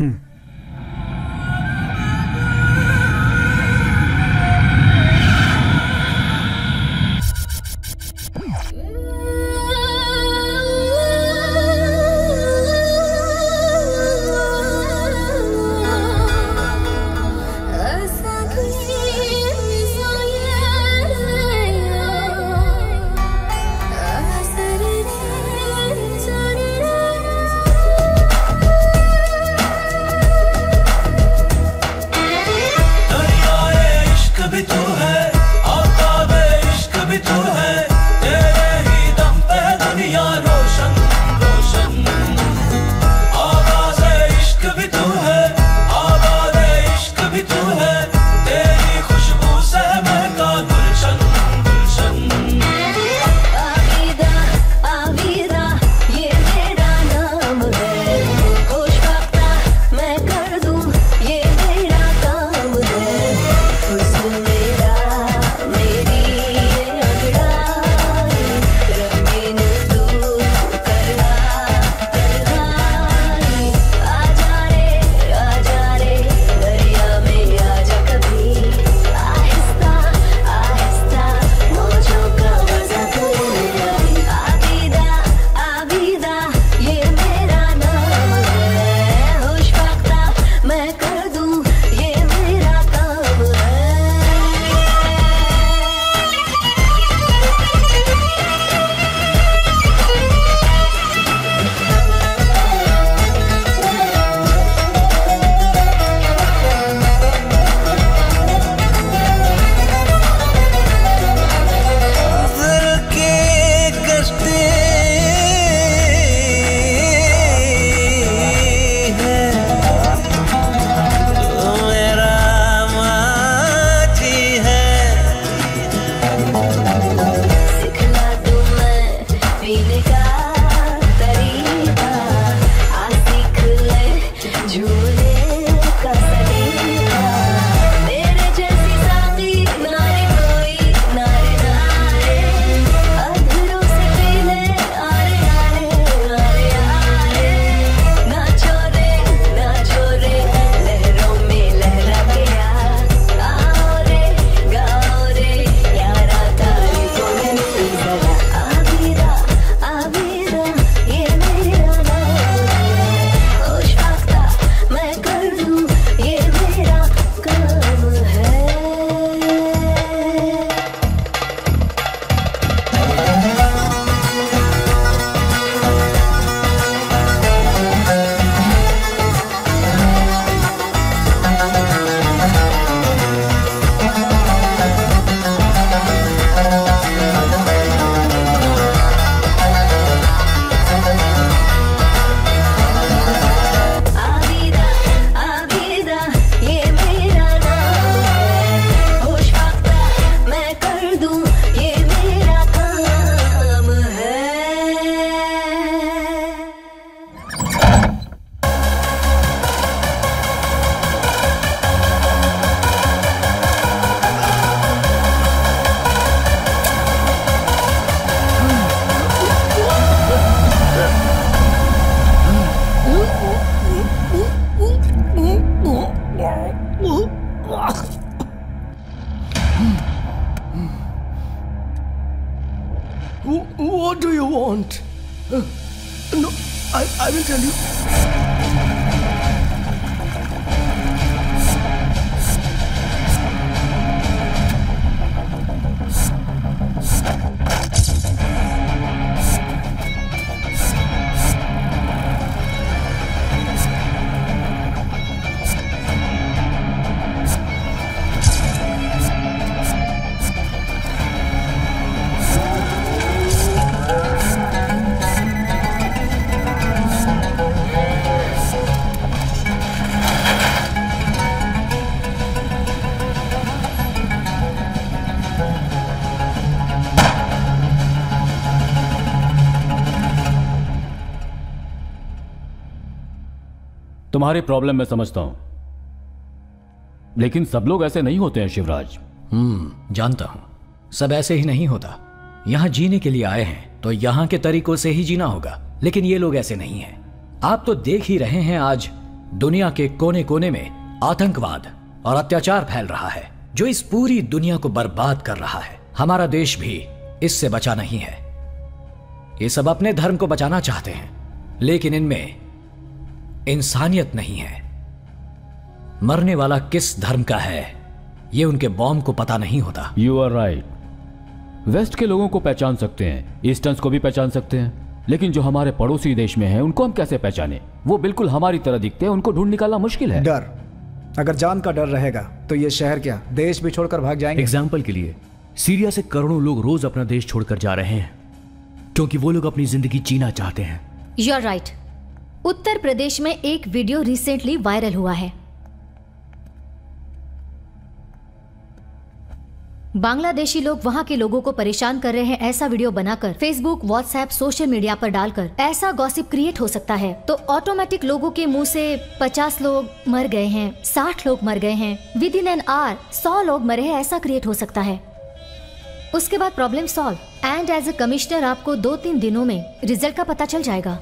want. No, I will tell you. तुम्हारी प्रॉब्लम मैं समझता हूं, लेकिन सब लोग ऐसे नहीं होते हैं शिवराज। जानता हूं सब ऐसे ही नहीं होता। यहां जीने के लिए आए हैं तो यहां के तरीकों से ही जीना होगा, लेकिन ये लोग ऐसे नहीं हैं। आप तो देख ही रहे हैं आज दुनिया के कोने कोने में आतंकवाद और अत्याचार फैल रहा है जो इस पूरी दुनिया को बर्बाद कर रहा है। हमारा देश भी इससे बचा नहीं है। ये सब अपने धर्म को बचाना चाहते हैं, लेकिन इनमें इंसानियत नहीं है। मरने वाला किस धर्म का है ये उनके बॉम्ब को पता नहीं होता। You are right. वेस्ट के लोगों को पहचान सकते हैं, ईस्टर्न्स को भी पहचान सकते हैं, लेकिन जो हमारे पड़ोसी देश में हैं उनको हम कैसे पहचाने? वो बिल्कुल हमारी तरह दिखते हैं, उनको ढूंढ निकालना मुश्किल है। डर, अगर जान का डर रहेगा तो ये शहर क्या देश भी छोड़कर भाग जाएंगे? एग्जाम्पल के लिए सीरिया से करोड़ों लोग रोज अपना देश छोड़कर जा रहे हैं क्योंकि वो लोग अपनी जिंदगी जीना चाहते हैं। You are right. Uttar Pradesh में एक वीडियो रिसेंटली वायरल हुआ है। बांग्लादेशी लोग वहां के लोगों को परेशान कर रहे हैं ऐसा वीडियो बनाकर फेसबुक, व्हाट्सएप, सोशल मीडिया पर डालकर ऐसा गॉसिप क्रिएट हो सकता है तो ऑटोमेटिक लोगों के मुंह से 50 लोग मर गए हैं, 60 लोग मर गए हैं, विद इन एन आवर 100 लोग मरे हैं, ऐसा क्रिएट हो सकता है। उसके बाद problem solve, and as a commissioner आपको 2-3 दिनों में रिजल्ट का पता चल जाएगा।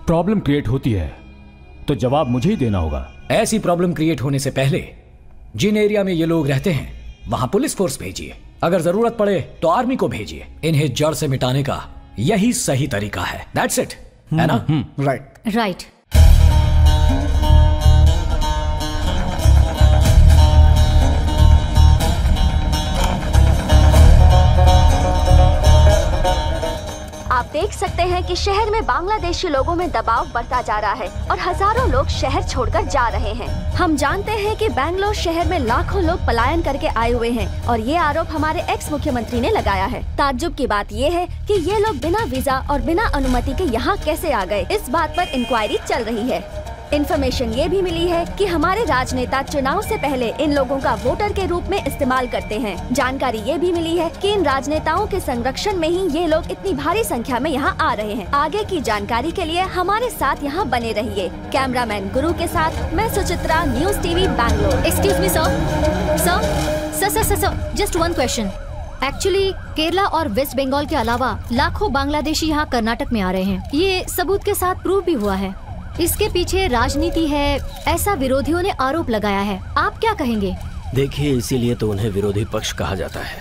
प्रॉब्लम क्रिएट होती है तो जवाब मुझे ही देना होगा। ऐसी प्रॉब्लम क्रिएट होने से पहले जिन एरिया में ये लोग रहते हैं वहां पुलिस फोर्स भेजिए, अगर जरूरत पड़े तो आर्मी को भेजिए। इन्हें जड़ से मिटाने का यही सही तरीका है। दैट्स इट, है ना? राइट। आप देख सकते हैं कि शहर में बांग्लादेशी लोगों में दबाव बढ़ता जा रहा है और हजारों लोग शहर छोड़कर जा रहे हैं। हम जानते हैं कि बेंगलोर शहर में लाखों लोग पलायन करके आए हुए हैं और ये आरोप हमारे एक्स मुख्यमंत्री ने लगाया है। ताज्जुब की बात ये है कि ये लोग बिना वीजा और बिना अनुमति के यहाँ कैसे आ गए, इस बात पर इंक्वायरी चल रही है। इन्फॉर्मेशन ये भी मिली है कि हमारे राजनेता चुनाव से पहले इन लोगों का वोटर के रूप में इस्तेमाल करते हैं। जानकारी ये भी मिली है कि इन राजनेताओं के संरक्षण में ही ये लोग इतनी भारी संख्या में यहाँ आ रहे हैं। आगे की जानकारी के लिए हमारे साथ यहाँ बने रहिए। कैमरामैन गुरु के साथ मैं Suchitra, news TV Bangalore. Excuse me sir, just one question. Actually Kerala और वेस्ट बंगाल के अलावा लाखों बांग्लादेशी यहाँ कर्नाटक में आ रहे हैं। ये सबूत के साथ प्रूव भी हुआ है। इसके पीछे राजनीति है ऐसा विरोधियों ने आरोप लगाया है। आप क्या कहेंगे? देखिए, इसीलिए तो उन्हें विरोधी पक्ष कहा जाता है।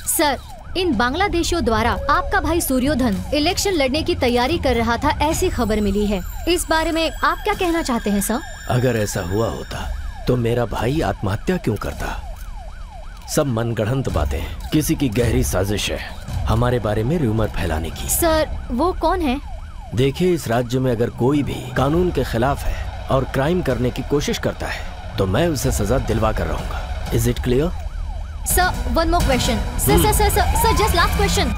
सर, इन बांग्लादेशियों द्वारा आपका भाई सूर्योधन इलेक्शन लड़ने की तैयारी कर रहा था, ऐसी खबर मिली है। इस बारे में आप क्या कहना चाहते हैं सर? अगर ऐसा हुआ होता तो मेरा भाई आत्महत्या क्यों करता? सब मनगढ़ंत बातें हैं, किसी की गहरी साजिश है हमारे बारे में र्यूमर फैलाने की। सर, वो कौन है? देखिए, इस राज्य में अगर कोई भी कानून के खिलाफ है और क्राइम करने की कोशिश करता है तो मैं उसे सजा दिलवा कर रहूंगा। Is it clear? Sir, one more question. Sir, just last question.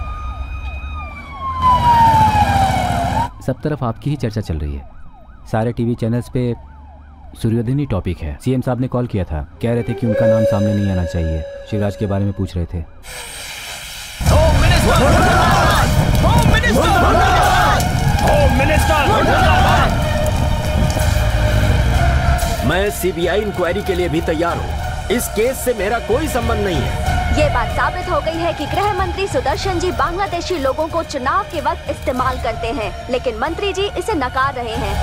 सब तरफ आपकी ही चर्चा चल रही है। सारे टीवी चैनल्स पे सूर्योदय ही टॉपिक है। सीएम साहब ने कॉल किया था, कह रहे थे कि उनका नाम सामने नहीं आना चाहिए। शिवराज के बारे में पूछ रहे थे। मैं सीबीआई इंक्वायरी के लिए भी तैयार हूँ। इस केस से मेरा कोई संबंध नहीं है। ये बात साबित हो गई है कि गृह मंत्री सुदर्शन जी बांग्लादेशी लोगों को चुनाव के वक्त इस्तेमाल करते हैं, लेकिन मंत्री जी इसे नकार रहे हैं।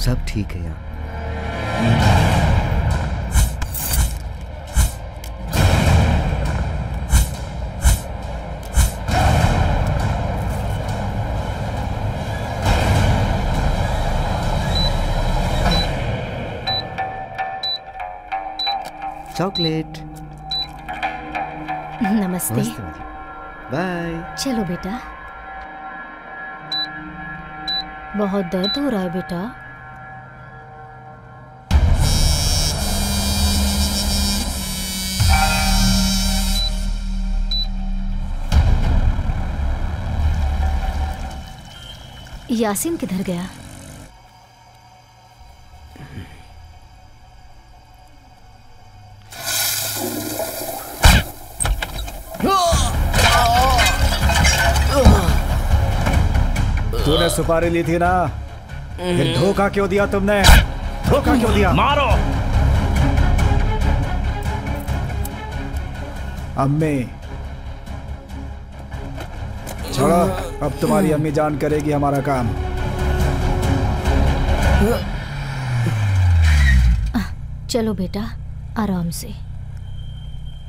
सब ठीक है यहाँ। चॉकलेट। नमस्ते। बाय। चलो बेटा। बहुत दर्द हो रहा है बेटा। यासीन किधर गया? तूने सुपारी ली थी ना, फिर धोखा क्यों दिया तुमने? धोखा क्यों दिया? मारो। अम्मी छोड़ो, अब तुम्हारी अम्मी जान करेगी हमारा काम। चलो बेटा आराम से।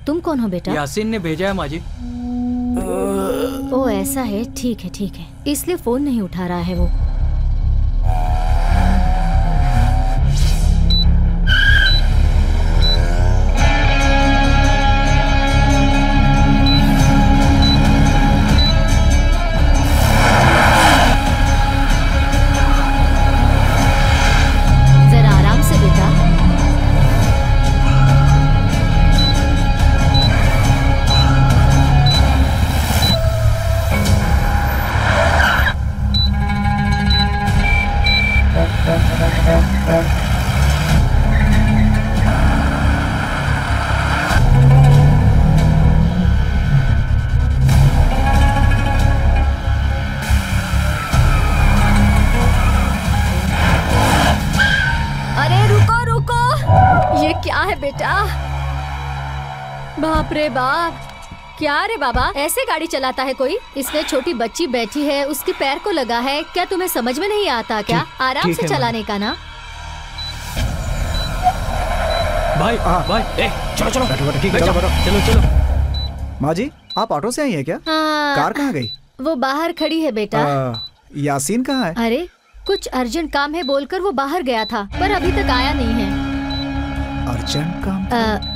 तुम कौन हो बेटा? यासीन ने भेजा है माँ जी। ओ ऐसा है, ठीक है ठीक है, इसलिए फोन नहीं उठा रहा है वो। जरा आराम से बेटा। अरे रुको रुको, ये क्या है बेटा? बाप रे बाप, क्या रे बाबा, ऐसे गाड़ी चलाता है कोई? इसमें छोटी बच्ची बैठी है, उसके पैर को लगा है, क्या तुम्हें समझ में नहीं आता क्या? आराम से चलाने का ना। भाई भाई, चलो चलो बैठो बैठो, ठीक है, चलो बैठो। चलो चलो। माँ जी आप ऑटो से आई है क्या? हाँ। कार कहाँ गई? वो बाहर खड़ी है बेटा। यासीन कहाँ है? अरे कुछ अर्जेंट काम है बोलकर वो बाहर गया था, पर अभी तक आया नहीं है। अर्जेंट काम?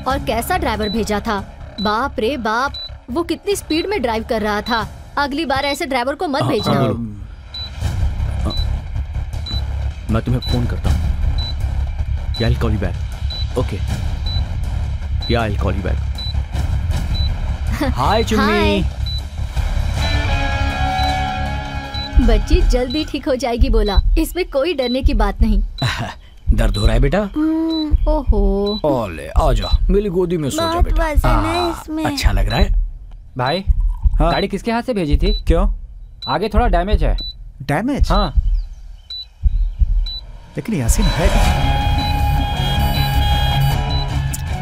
और कैसा ड्राइवर भेजा था, बाप रे बाप, वो कितनी स्पीड में ड्राइव कर रहा था। अगली बार ऐसे ड्राइवर को मत भेजना। मैं तुम्हें फोन करता हूँ। I'll call you back. Okay. Yeah, I'll call you back. हाय चुम्मी। बच्ची जल्दी ठीक हो जाएगी बोला, इसमें कोई डरने की बात नहीं। दर्द हो रहा है बेटा? ओहो। ओले आजा, मेरी गोदी में सो जा बहुत बेटा। वजन है इसमें। अच्छा लग रहा है। भाई गाड़ी किसके हाथ से भेजी थी? क्यों? आगे थोड़ा डैमेज है। डैमेज? हाँ। लेकिन यासीन है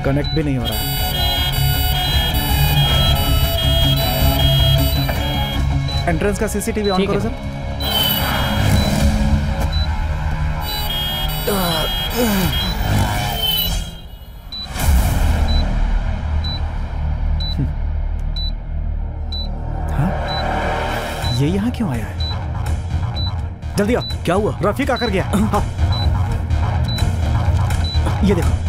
कनेक्ट भी नहीं हो रहा है। एंट्रेंस का सीसीटीवी ऑन करो सर। हाँ? ये यहाँ क्यों आया है? जल्दी आओ। क्या हुआ? रफीक आकर गया। हाँ। ये देखो।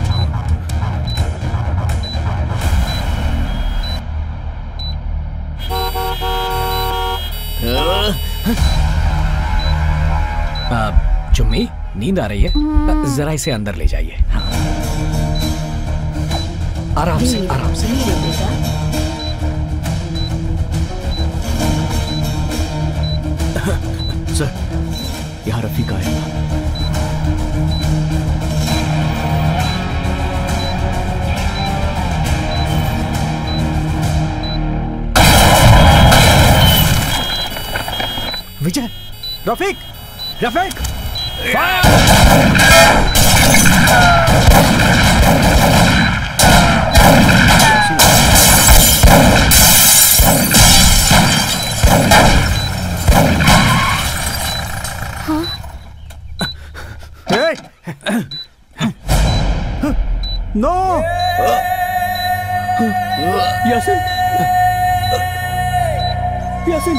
चुम्मी नींद आ रही है, जरा इसे अंदर ले जाइए। हाँ। आराम से आराम से। सर, यहाँ रफीक आया था। विजय, रफीक, रफीक, नो यासिन, यासिन,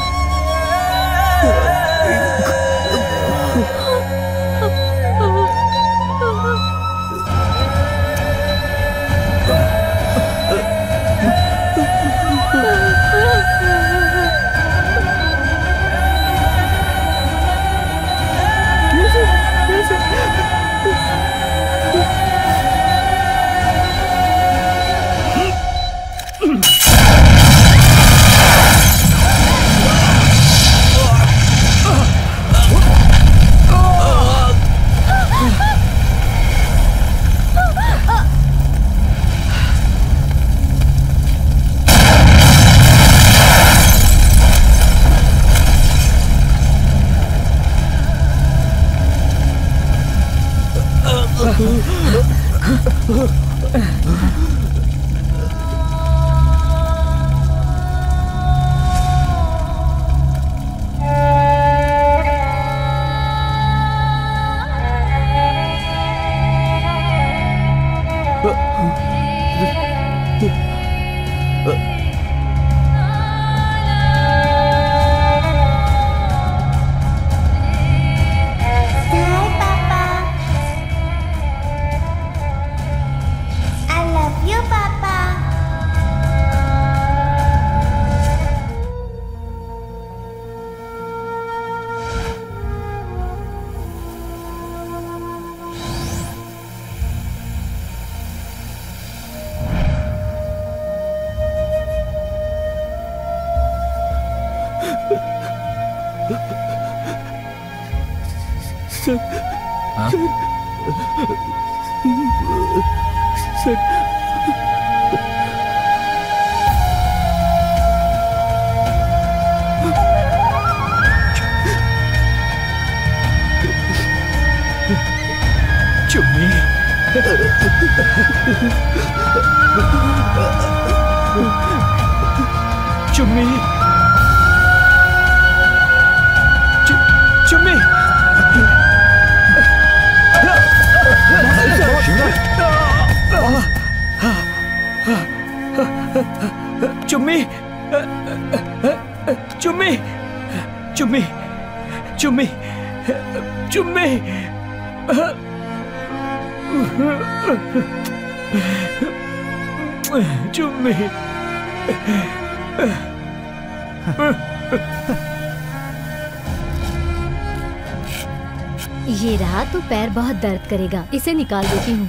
ये रहा तो पैर बहुत दर्द करेगा, इसे निकाल देती हूँ।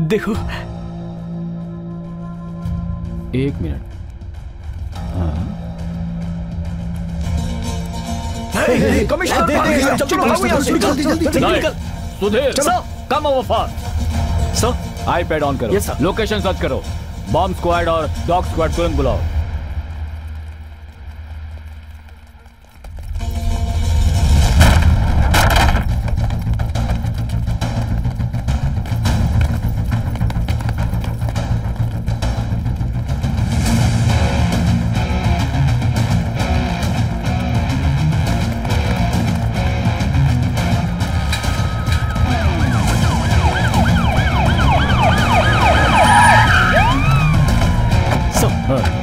देखो, एक मिनट। Sudhir, come over fast. Sir, iPad on करो। Yes sir. लोकेशन सर्च करो। बॉम्ब स्क्वाड और डॉग स्क्वाड तुरंत बुलाओ।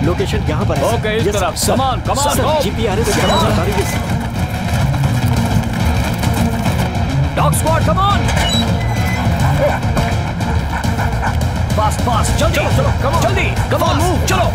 लोकेशन यहाँ पर है। ओके, इस तरफ। कमान, कमान, सर, जीपीआरएस यहाँ बता रही है। Dog squad, come on. Fast fast, जल्दी जल्दी, कम ऑन, मूव, चलो।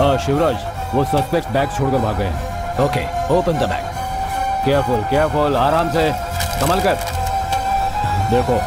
हाँ शिवराज, वो सस्पेक्ट बैग छोड़कर भाग गए हैं। Okay, open the bag. Careful careful, आराम से, संभल कर। देखो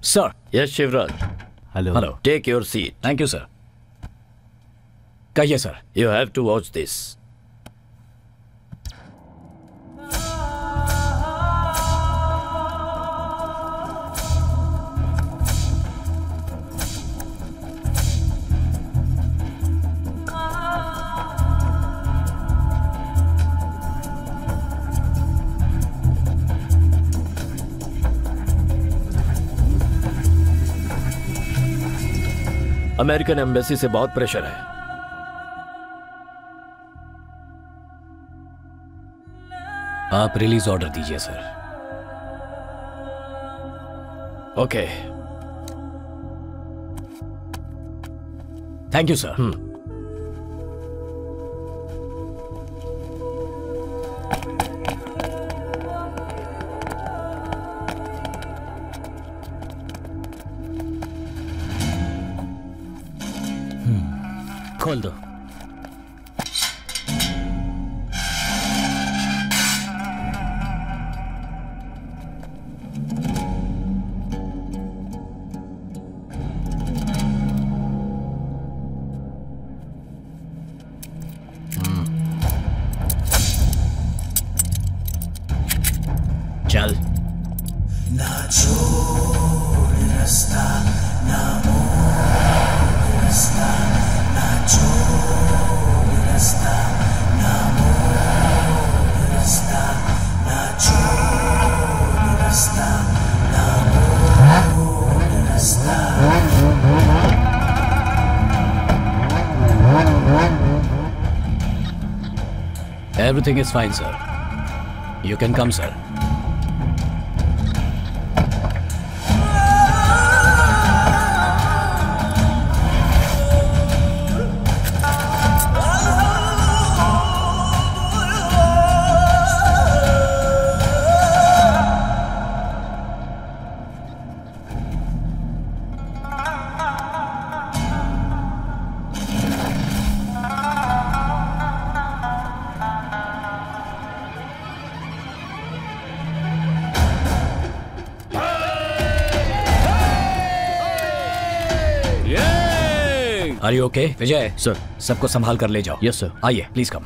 sir. Yes Shivraj. Hello. Hello. Take your seat. Thank you sir. कहिए sir. You have to watch this. American embassy से बहुत प्रेशर है। आप रिलीज ऑर्डर दीजिए sir. Okay. Thank you sir. खोल दो। चल। ना छोड़ रास्ता, ना मोड़ रास्ता, ना छोड़ रास्ता, ना मोड़ रास्ता, ना छोड़ रास्ता, ना मोड़ रास्ता। Everything is fine, sir. You can come, sir. Are you okay, Vijay? Sir. सबको संभाल कर ले जाओ। Yes sir. आइए, प्लीज कम।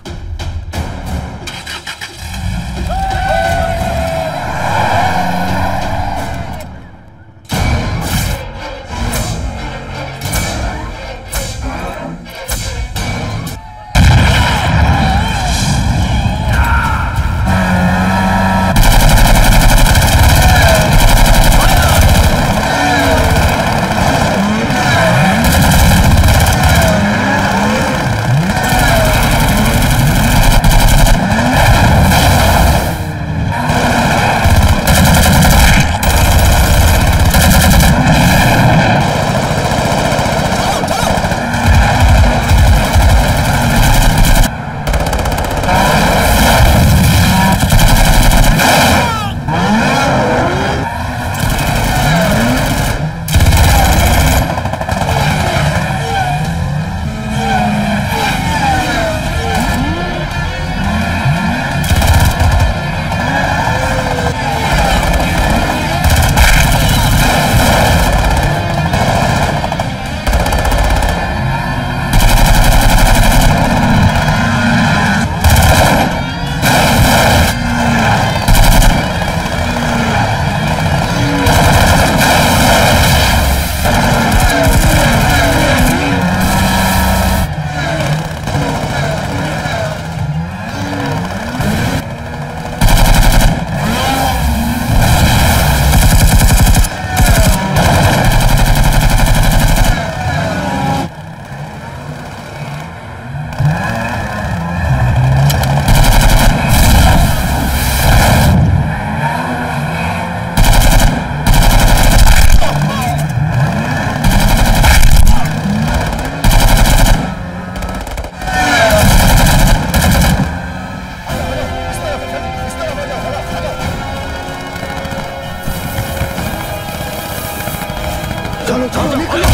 चलो चलो निकलो।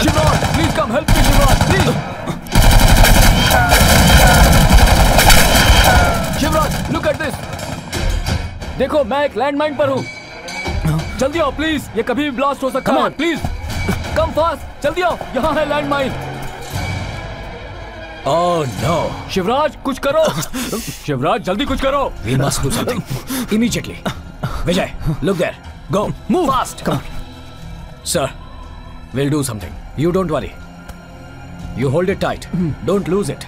Shivraj, please come help me Shivraj, please. Shivraj, look at this. देखो मैं एक लैंडमाइन पर हूँ। जल्दी आओ प्लीज, ये कभी भी ब्लास्ट हो सकता है। प्लीज कम फास्ट, जल्दी आओ, यहाँ है लैंडमाइन। Oh no. शिवराज कुछ करो। शिवराज जल्दी कुछ करो। We must do something immediately. Vijay, look there. Go. Move fast. Come on. Sir, we'll do something. You don't worry. You hold it tight. Don't lose it.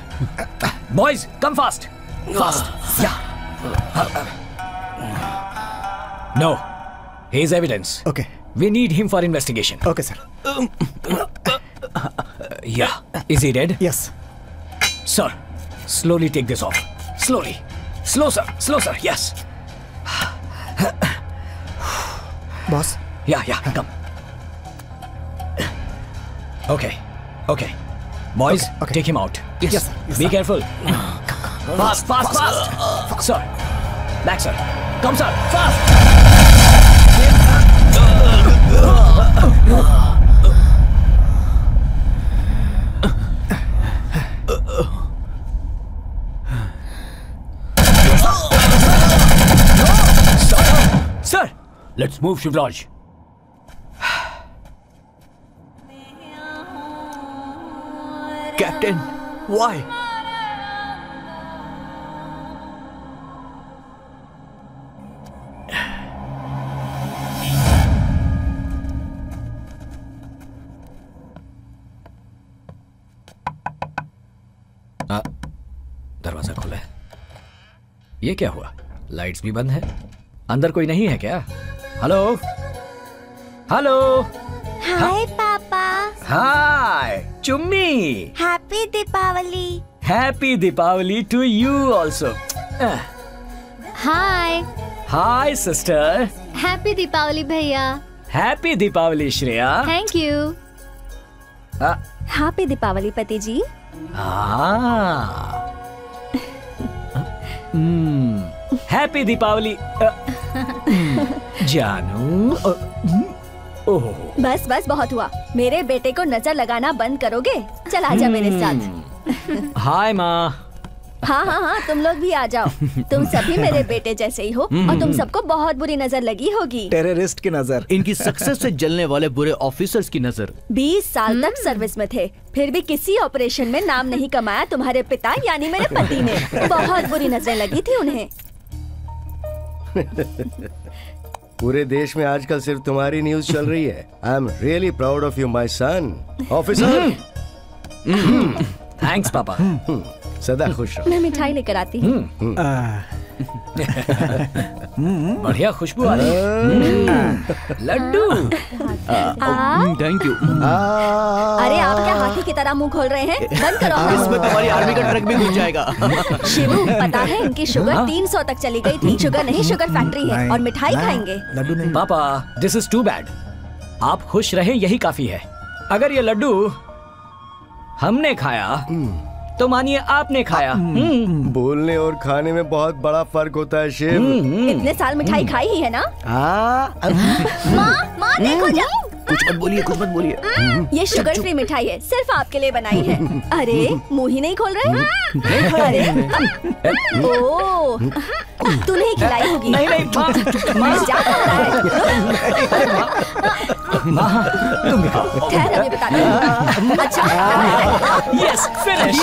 Boys, come fast. Fast. Yeah. No. He is evidence. Okay. We need him for investigation. Okay, sir. Yeah. Is he dead? Yes. Sir, slowly take this off. Slowly. Slow, sir. Slow, sir. Yes. Boss. Yeah, come. Okay. Boys, take him out. Yes, sir. Be careful. Fast. Sir. Back, sir. Come, sir. Fast. Sir, let's move Shivraj. Captain, why? दरवाजा खुला है। ये क्या हुआ? Lights भी बंद है। अंदर कोई नहीं है क्या? हेलो हाय पापा। Hi Chummi. Happy Deepavali. Happy Deepavali to you also. Hi sister. Happy Deepavali भैया। Happy Deepavali Shreya. Thank you. Happy Deepavali पति जी। हैप्पी दीपावली जानू। ओह बस बहुत हुआ। मेरे बेटे को नजर लगाना बंद करोगे? चल आजा मेरे साथ। हाय माँ। हाँ, तुम लोग भी आ जाओ। तुम सभी मेरे बेटे जैसे ही हो और तुम सबको बहुत बुरी नजर लगी होगी। टेररिस्ट की नजर। इनकी सक्सेस से जलने वाले बुरे ऑफिसर्स की नजर। 20 साल तक सर्विस में थे, फिर भी किसी ऑपरेशन में नाम नहीं कमाया तुम्हारे पिता यानी मेरे पति ने। बहुत बुरी नजरें लगी थी उन्हें। पूरे देश में आजकल सिर्फ तुम्हारी न्यूज चल रही है। I am really proud of you my son. Officer. Thanks papa. सदा खुश रहो। मैं मिठाई लेकर आती हूँ। बढ़िया खुशबू आ रही है। लड्डू। Thank you. अरे आप क्या हाथी की तरह मुंह खोल रहे हैं? बंद करो। इसमें तुम्हारी आर्मी का ट्रक भी घुस जाएगा। शिवू, पता है इनकी शुगर 300 तक चली गई थी। शुगर नहीं, शुगर फैक्ट्री है और मिठाई खाएंगे। लड्डू नहीं। पापा दिस इज टू बैड। आप खुश रहे यही काफी है। अगर ये लड्डू हमने खाया तो मानिए आपने खाया। बोलने और खाने में बहुत बड़ा फर्क होता है शेफ। इतने साल मिठाई खाई ही है ना? माँ देखो जाओ। कुछ मत बोलिए। ये शुगर फ्री मिठाई है, सिर्फ आपके लिए बनाई है। अरे मुंह ही नहीं खोल रहे। अरे ओ तू नहीं खिलाई होगी। नहीं माँ तुम भी खाओ। ठहर अभी बताती हूँ। अच्छा यस फिनिश।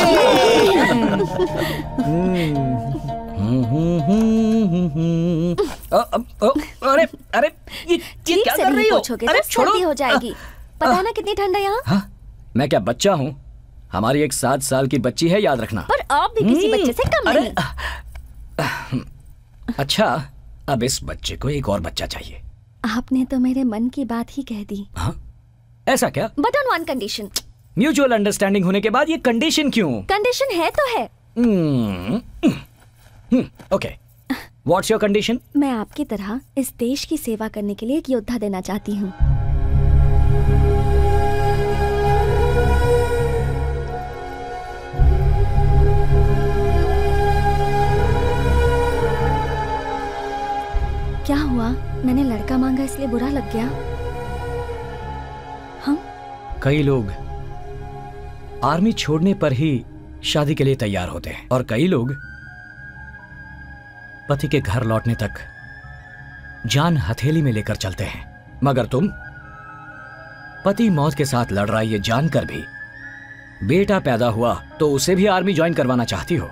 अरे ये क्या कर रही हो? अरे सर्दी हो जाएगी। पता ना कितनी ठंड है यहाँ। मैं क्या बच्चा हूँ? हमारी एक 7 साल की बच्ची है, याद रखना। पर आप भी किसी बच्चे से कम नहीं। अच्छा अब इस बच्चे को एक और बच्चा चाहिए। आपने तो मेरे मन की बात ही कह दी। ऐसा क्या? But on one condition. Mutual understanding होने के बाद ये कंडीशन क्यों? कंडीशन है तो है। Okay what's your condition? मैं आपकी तरह इस देश की सेवा करने के लिए एक योद्धा देना चाहती हूँ। क्या हुआ? मैंने लड़का मांगा इसलिए बुरा लग गया? हम कई लोग आर्मी छोड़ने पर ही शादी के लिए तैयार होते हैं और कई लोग पति के घर लौटने तक जान हथेली में लेकर चलते हैं। मगर तुम पति मौत के साथ लड़ रहा है ये जानकर भी बेटा पैदा हुआ तो उसे भी आर्मी ज्वाइन करवाना चाहती हो।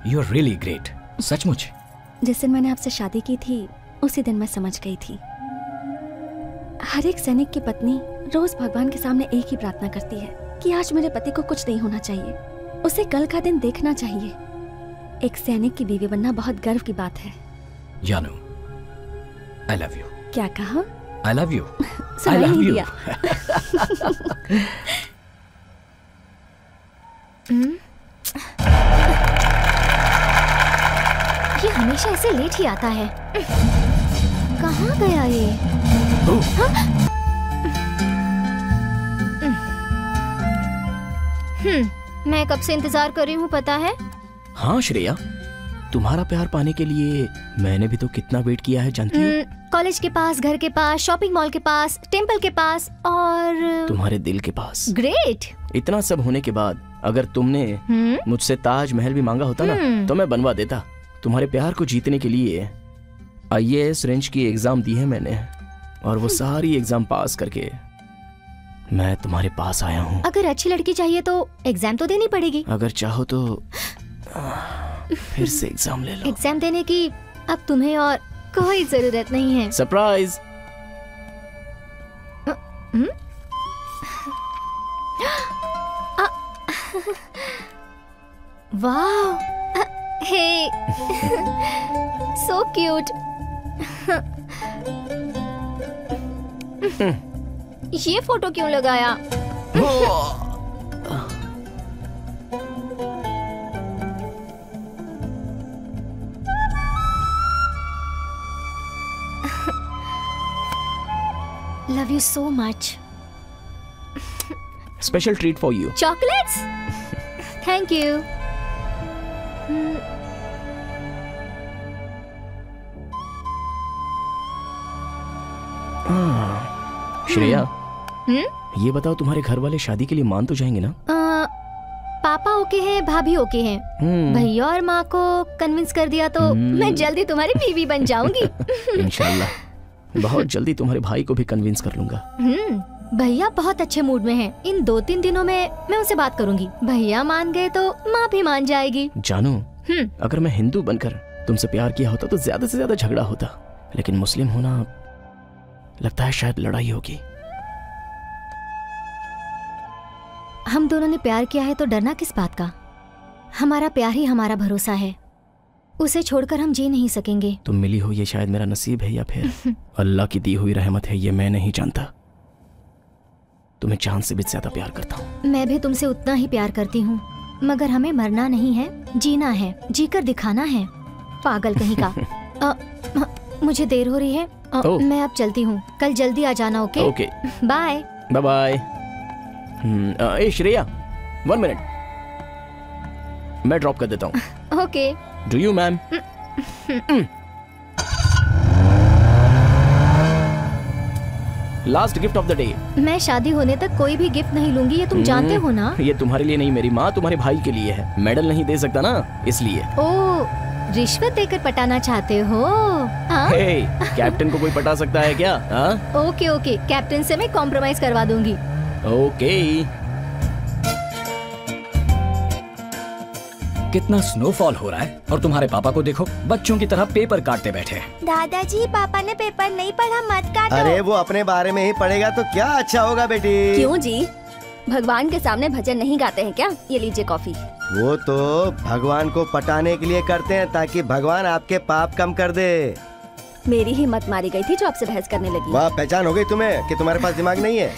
You are really great. सचमुच। जिस दिन मैंने आपसे शादी की थी उसी दिन मैं समझ गई थी। हर एक सैनिक की पत्नी रोज भगवान के सामने एक ही प्रार्थना करती है कि आज मेरे पति को कुछ नहीं होना चाहिए, उसे कल का दिन देखना चाहिए। एक सैनिक की बीवी बनना बहुत गर्व की बात है। जानू, आई लव यू। क्या कहा? I love you. सुनाई आई लव नहीं यू। दिया। ये हमेशा ऐसे लेट ही आता है। कहाँ गया ये? मैं कब से इंतजार कर रही हूँ पता है? हाँ श्रेया, तुम्हारा प्यार पाने के लिए मैंने भी तो कितना वेट किया है जानती हो? कॉलेज के पास, घर के पास, शॉपिंग मॉल के पास, टेम्पल के पास और तुम्हारे दिल के पास। ग्रेट। इतना सब होने के बाद अगर तुमने मुझसे ताजमहल भी मांगा होता ना तो मैं बनवा देता। तुम्हारे प्यार को जीतने के लिए IAS रेंज की एग्जाम दी है मैंने और वो सारी एग्जाम पास करके मैं तुम्हारे पास आया हूँ। अगर अच्छी लड़की चाहिए तो एग्जाम तो देनी पड़ेगी। अगर चाहो तो फिर से एग्जाम ले लो। एग्जाम देने की अब तुम्हें और कोई जरूरत नहीं है। सरप्राइज। वाह, हे, सो क्यूट। ये फोटो क्यों लगाया? Love you so much. Special treat for you. Chocolates? Thank you. Shreya, ये बताओ तुम्हारे घर वाले शादी के लिए मान तो जाएंगे ना? पापा ओके हैं, भाभी ओके हैं। भैया और माँ को कन्विंस कर दिया तो मैं जल्दी तुम्हारी बीवी बन जाऊंगी। इंशाल्लाह बहुत जल्दी तुम्हारे भाई को भी कन्विंस कर लूंगा। भैया बहुत अच्छे मूड में हैं। इन 2-3 दिनों में मैं उनसे बात करूंगी। भैया मान गए तो माँ भी मान जाएगी। जानू, अगर मैं हिंदू बनकर तुमसे प्यार किया होता तो ज्यादा से ज्यादा झगड़ा होता, लेकिन मुस्लिम होना लगता है शायद लड़ाई होगी। हम दोनों ने प्यार किया है तो डरना किस बात का? हमारा प्यार ही हमारा भरोसा है, उसे छोड़कर हम जी नहीं सकेंगे। तुम मिली हो ये शायद मेरा नसीब है या फिर अल्लाह की दी हुई रहमत है, ये मैं नहीं जानता। तुम्हें जान से भी ज्यादा प्यार करता हूँ। मैं भी तुमसे उतना ही प्यार करती हूँ, मगर हमें मरना नहीं है, जीना है, जीकर दिखाना है। पागल कहीं का। मुझे देर हो रही है, मैं अब चलती हूँ। कल जल्दी आ जाना। Okay? Okay. Bye bye bye. ए श्रेया, 1 मिनट, मैं ड्रॉप कर देता हूँ। Okay. Do you ma'am? Last gift of the day. मैं शादी होने तक कोई भी गिफ्ट नहीं लूंगी, ये तुम जानते हो ना? ये तुम्हारे लिए नहीं मेरी माँ, तुम्हारे भाई के लिए है। मेडल नहीं दे सकता ना, इसलिए। ओ, रिश्वत देकर पटाना चाहते हो? हे, कैप्टन को कोई पटा सकता है क्या? ओके ओके, कैप्टन से मैं कॉम्प्रोमाइज करवा दूंगी। ओके। कितना स्नोफॉल हो रहा है और तुम्हारे पापा को देखो, बच्चों की तरह पेपर काटते बैठे हैं। दादाजी, पापा ने पेपर नहीं पढ़ा, मत काटो। अरे वो अपने बारे में ही पढ़ेगा तो क्या अच्छा होगा बेटी। क्यों जी, भगवान के सामने भजन नहीं गाते हैं क्या? ये लीजिए कॉफी। वो तो भगवान को पटाने के लिए करते हैं ताकि भगवान आपके पाप कम कर दे। मेरी ही मत मारी गई थी जो आपसे बहस करने लगी। वाह, पहचान हो गई तुम्हें कि तुम्हारे पास दिमाग नहीं है।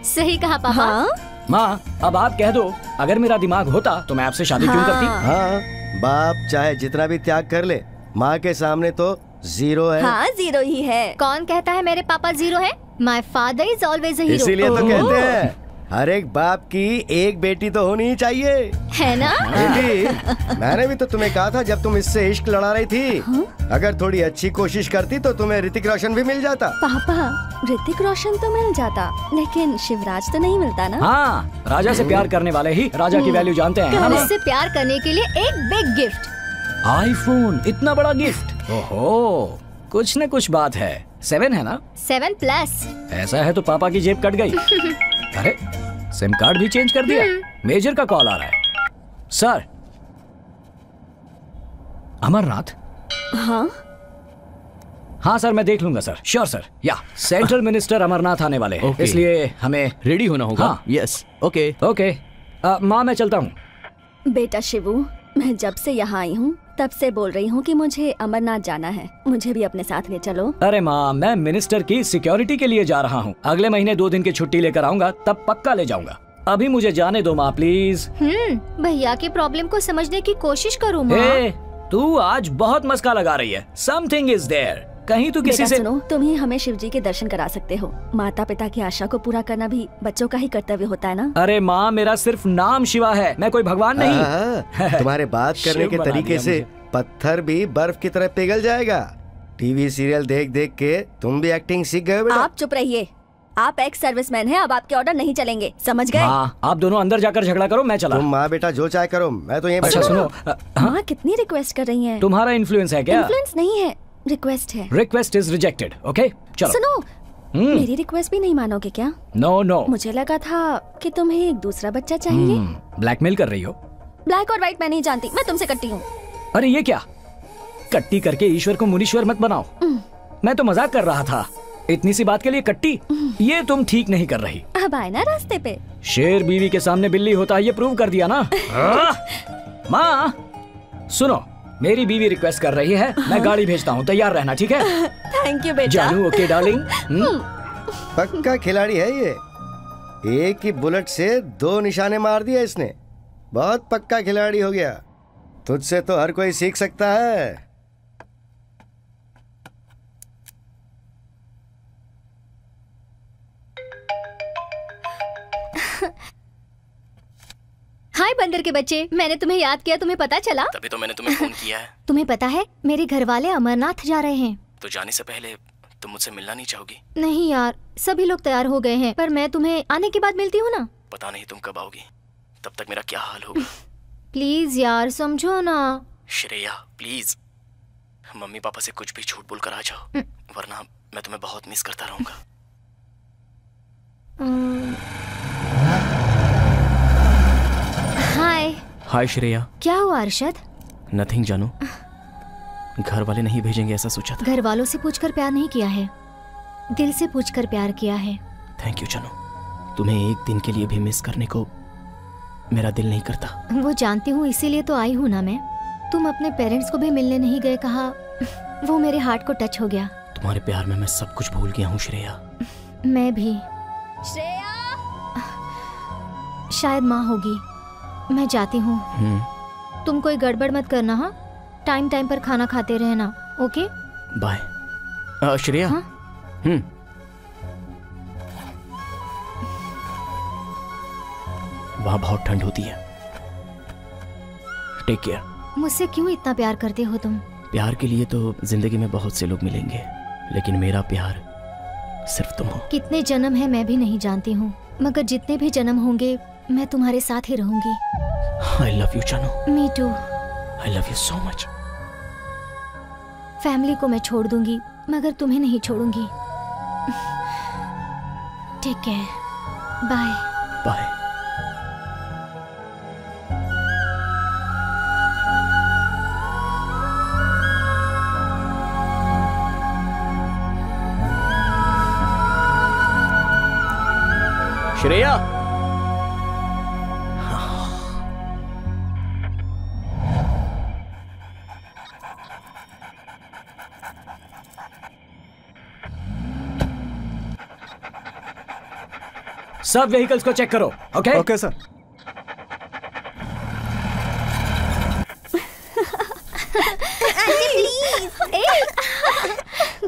सही कहा पापा। हाँ? माँ, अब आप कह दो, अगर मेरा दिमाग होता तो मैं आपसे शादी क्यों करती? हाँ, बाप चाहे जितना भी त्याग कर ले, माँ के सामने तो 0 है। हाँ, 0 ही है। कौन कहता है मेरे पापा 0 है? My father is always a hero. इसीलिए तो कहते हैं हर एक बाप की एक बेटी तो होनी ही चाहिए, है ना? बेटी, मैंने भी तो तुम्हें कहा था जब तुम इससे इश्क लड़ा रही थी, अगर थोड़ी अच्छी कोशिश करती तो तुम्हें ऋतिक रोशन भी मिल जाता। पापा, ऋतिक रोशन तो मिल जाता, लेकिन शिवराज तो नहीं मिलता ना। हाँ, राजा से प्यार करने वाले ही राजा की वैल्यू जानते हैं। तो उससे प्यार करने के लिए एक बिग गिफ्ट, आईफोन, इतना बड़ा गिफ्ट। ओहो, कुछ न कुछ बात है। 7 है ना? 7+। ऐसा है तो पापा की जेब कट गई। अरे, सिम कार्ड भी चेंज कर दिया। मेजर का कॉल आ रहा है। सर, अमरनाथ? हाँ हाँ सर, मैं देख लूंगा सर। Sure sir. या सेंट्रल मिनिस्टर अमरनाथ आने वाले हैं, इसलिए हमें रेडी होना होगा। हाँ। Yes, okay okay. माँ, मैं चलता हूँ। बेटा शिवू, मैं जब से यहाँ आई हूँ तब से बोल रही हूँ कि मुझे अमरनाथ जाना है, मुझे भी अपने साथ ले चलो। अरे माँ, मैं मिनिस्टर की सिक्योरिटी के लिए जा रहा हूँ। अगले महीने 2 दिन की छुट्टी लेकर आऊंगा, तब पक्का ले जाऊंगा। अभी मुझे जाने दो माँ, प्लीज। भैया की प्रॉब्लम को समझने की कोशिश करो माँ। तू आज बहुत मस्का लगा रही है। Something is there. कहीं तू किसी से सुनो, तुम ही हमें शिव जी के दर्शन करा सकते हो। माता पिता की आशा को पूरा करना भी बच्चों का ही कर्तव्य होता है ना। अरे माँ, मेरा सिर्फ नाम शिवा है, मैं कोई भगवान नहीं। तुम्हारे बात करने के तरीके से पत्थर भी बर्फ की तरह पिघल जाएगा। टीवी सीरियल देख देख के तुम भी एक्टिंग सीख गए बेटा। आप चुप रहिए, आप एक्स सर्विसमैन हैं, अब आपके ऑर्डर नहीं चलेंगे, समझ गए? हाँ, आप दोनों अंदर जाकर झगड़ा करो, मैं चला। तुम माँ बेटा जो चाहे करो, मैं तो यहीं अच्छा सुनो, माँ कितनी रिक्वेस्ट कर रही हैं? तुम्हारा इन्फ्लुएंस है क्या? इन्फ्लुएंस नहीं है, रिक्वेस्ट है। Request is rejected. ओके, चलो। सुनो, मेरी रिक्वेस्ट भी नहीं मानोगे क्या? No no. मुझे लगा था कि तुम्हें एक दूसरा बच्चा चाहिए। ब्लैकमेल कर रही हो? ब्लैक और व्हाइट मैं नहीं जानती, मैं तुमसे कट्टी हूँ। अरे ये क्या, कट्टी करके ईश्वर को मुनीश्वर मत बनाओ। मैं तो मजाक कर रहा था, इतनी सी बात के लिए कट्टी, ये तुम ठीक नहीं कर रही। अब आए ना रास्ते पे। शेर बीवी के सामने बिल्ली होता है, ये प्रूव कर दिया ना। माँ सुनो, मेरी बीवी रिक्वेस्ट कर रही है, मैं गाड़ी भेजता हूँ, तैयार रहना, ठीक है? थैंक यू बेटा। जानू, ओके डार्लिंग। पक्का खिलाड़ी है ये, एक ही बुलेट से 2 निशाने मार दिए इसने। बहुत पक्का खिलाड़ी हो गया। तुझसे तो हर कोई सीख सकता है। हाय बंदर के बच्चे, मैंने तुम्हें याद किया, तुम्हें पता चला? तभी तो मैंने तुम्हें फोन किया है। तुम्हें पता है मेरे घर वाले अमरनाथ जा रहे हैं। तो जाने से पहले तुम मुझसे मिलना नहीं चाहोगी? नहीं यार, सभी लोग तैयार हो गए हैं, पर मैं तुम्हें आने के बाद मिलती हूँ ना। पता नहीं तुम कब आओगी, तब तक मेरा क्या हाल होगा। प्लीज यार समझो ना। श्रेया प्लीज, मम्मी पापा से कुछ भी झूठ बोल कर आ जाओ, वरना मैं तुम्हें बहुत मिस करता रहूंगा। हाय। हाय श्रेया। क्या हुआ अरशद? नथिंग जानू, घर वाले नहीं भेजेंगे ऐसा सोचा था। घर वालों से पूछकर प्यार नहीं किया है, दिल से पूछकर प्यार किया है। थैंक यू जानू, तुम्हें एक दिन के लिए भी मिस करने को मेरा दिल नहीं करता। वो जानती हूँ, इसीलिए तो आई हूँ ना मैं। तुम अपने पेरेंट्स को भी मिलने नहीं गए, कहा, वो मेरे हार्ट को टच हो गया। तुम्हारे प्यार में मैं सब कुछ भूल गया हूँ श्रेया। मैं भी। श्रेया शायद माँ होगी, मैं जाती हूँ। तुम कोई गड़बड़ मत करना, हाँ? टाइम टाइम पर खाना खाते रहना, ओके? बाय। श्रेया। हाँ? वहाँ बहुत ठंड होती है, टेक केयर। मुझसे क्यों इतना प्यार करते हो तुम? प्यार के लिए तो जिंदगी में बहुत से लोग मिलेंगे, लेकिन मेरा प्यार सिर्फ तुम हो। कितने जन्म है मैं भी नहीं जानती हूँ, मगर जितने भी जन्म होंगे मैं तुम्हारे साथ ही रहूंगी। I love you जानू। Me too। I love you so much। Family को मैं छोड़ दूंगी, मगर तुम्हें नहीं छोड़ूंगी। Take care, bye. Bye. Shreya. सब व्हीकल्स को चेक करो, okay? Okay sir.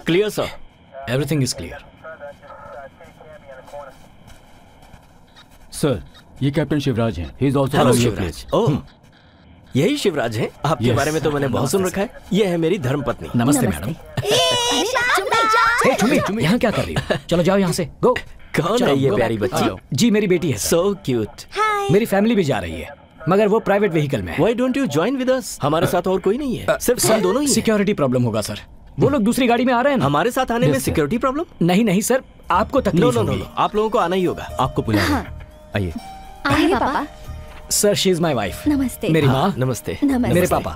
Clear sir, everything is clear. Sir, ये कैप्टन शिवराज हैं। He is also hello Shivraj. Oh, यही शिवराज हैं। आपके Yes. बारे में तो मैंने बहुत सुन रखा है। ये है मेरी धर्मपत्नी। नमस्ते मैडम। चुम्मी, यहाँ क्या कर रही हो? चलो जाओ यहाँ से, गो। कौन है ये प्यारी बच्ची? जी मेरी बेटी है। So cute. मेरी फैमिली भी जा रही है, मगर वो प्राइवेट व्हीकल में है। Why don't you join with us? हमारे साथ और कोई नहीं है, सिर्फ हम दोनों ही हैं। सिक्योरिटी प्रॉब्लम होगा सर। वो लोग दूसरी गाड़ी में आ रहे हैं ना। हमारे साथ आने में सिक्योरिटी प्रॉब्लम? नहीं नहीं सर, आपको तकलीफ नो, होगी। आप लोगों को आना ही होगा। आपको बुला रहे हैं। आइए। आइए पापा। Sir, she is my wife. नमस्ते। मेरी माँ। नमस्ते। मेरे पापा।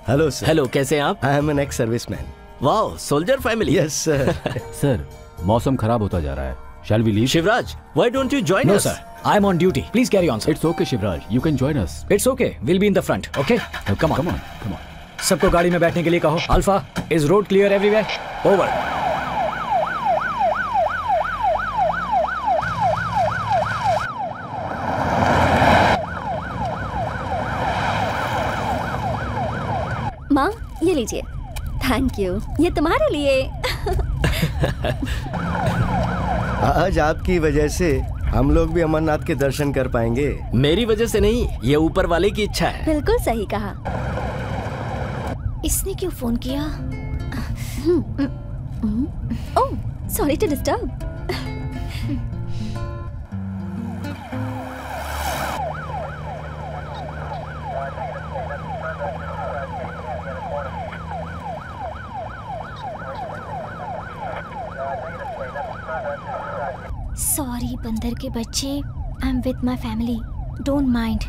Hello sir. हेलो, कैसे हैं आप? I am an ex serviceman. Wow, soldier family. Yes sir. Sir, मौसम खराब होता जा रहा है। Shall we leave? Shivraj, why don't you join No us? sir, I am on duty. Please carry on, sir. It's okay, Shivraj. You can join us. It's okay. We'll be in the front. Okay? Come on. Come on. Come on. सबको गाड़ी में बैठने के लिए कहो। Alpha, is road clear everywhere? Over. माँ, ये लीजिए। थैंक यू, ये तुम्हारे लिए। आज आपकी वजह से हम लोग भी अमरनाथ के दर्शन कर पाएंगे। मेरी वजह से नहीं, ये ऊपर वाले की इच्छा है। बिल्कुल सही कहा। इसने क्यों फोन किया? Oh, sorry to disturb. Sorry बंदर के बच्चे, I am with my family, don't mind.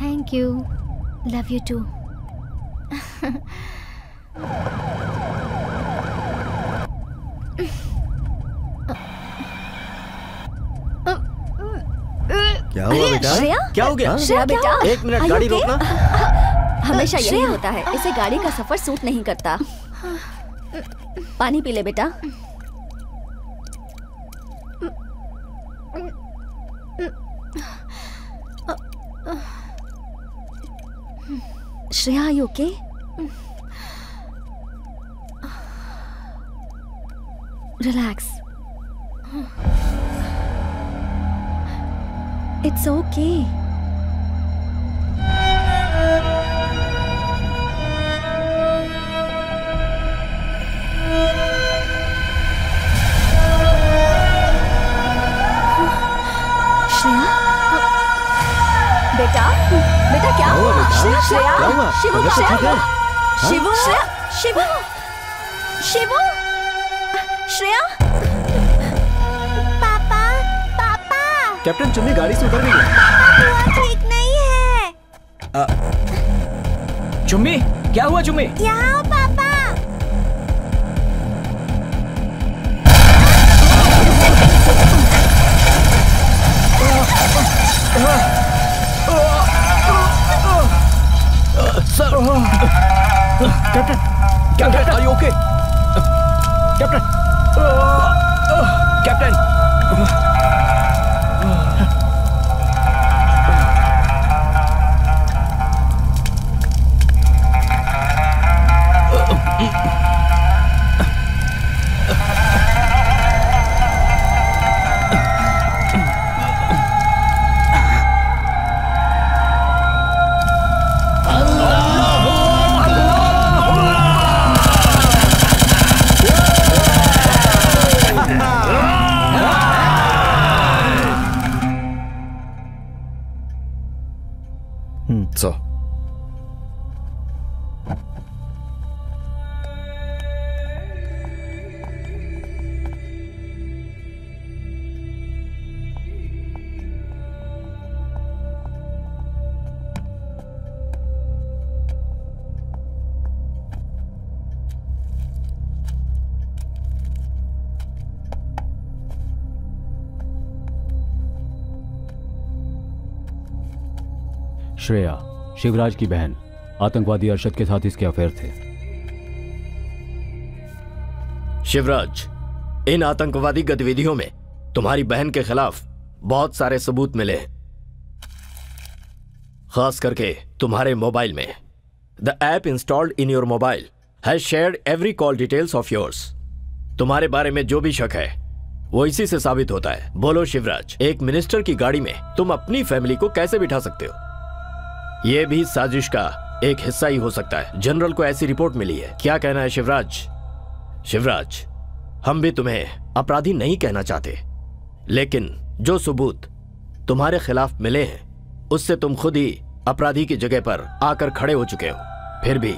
Thank you, love you too. क्या हुआ बेटा? श्रेया? क्या हो गया? श्रेया बेटा, एक मिनट, are you गाड़ी okay? रोकना। हमेशा यही होता है, इसे गाड़ी का सफर सूट नहीं करता। पानी पी ले बेटा। Shreya, are you okay? Relax. It's okay. Shreya, बेटा, बेटा क्या हुआ? श्रेया, श्रेया, क्या हुआ? शिवू, तबीयत तो श्रेया, ठीक है? शिवू, श्रेया, शिवू, शिवू, श्रेया। पापा, पापा, कैप्टन, चुम्मी गाड़ी से उतर रही है। पापा बुआ ठीक नहीं है। चुम्मी, क्या हुआ चुम्मी? यहाँ आओ papa. Sir, captain, captain, are you okay? Captain, captain. So. Shreya, Shivraj की बहन, आतंकवादी अरशद के साथ इसके अफेयर थे। शिवराज, इन आतंकवादी गतिविधियों में तुम्हारी बहन के खिलाफ बहुत सारे सबूत मिले, खास करके तुम्हारे मोबाइल में। The app installed in your mobile has shared every call details of yours. तुम्हारे बारे में जो भी शक है वो इसी से साबित होता है। बोलो शिवराज, एक मिनिस्टर की गाड़ी में तुम अपनी फैमिली को कैसे बिठा सकते हो? ये भी साजिश का एक हिस्सा ही हो सकता है। जनरल को ऐसी रिपोर्ट मिली है। क्या कहना है शिवराज? शिवराज, हम भी तुम्हें अपराधी नहीं कहना चाहते, लेकिन जो सबूत तुम्हारे खिलाफ मिले हैं उससे तुम खुद ही अपराधी की जगह पर आकर खड़े हो चुके हो। फिर भी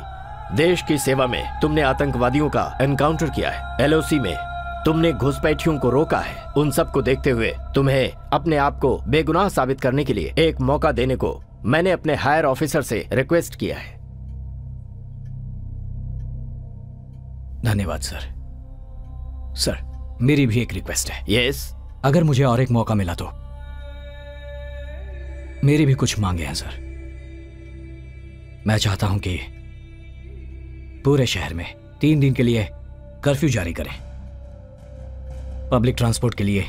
देश की सेवा में तुमने आतंकवादियों का एनकाउंटर किया है, एलओसी में तुमने घुसपैठियों को रोका है। उन सब को देखते हुए तुम्हें अपने आप को बेगुनाह साबित करने के लिए एक मौका देने को मैंने अपने हायर ऑफिसर से रिक्वेस्ट किया है। धन्यवाद सर। सर, मेरी भी एक रिक्वेस्ट है। यस। अगर मुझे और एक मौका मिला तो मेरी भी कुछ मांगे हैं सर। मैं चाहता हूं कि पूरे शहर में 3 दिन के लिए कर्फ्यू जारी करें। पब्लिक ट्रांसपोर्ट के लिए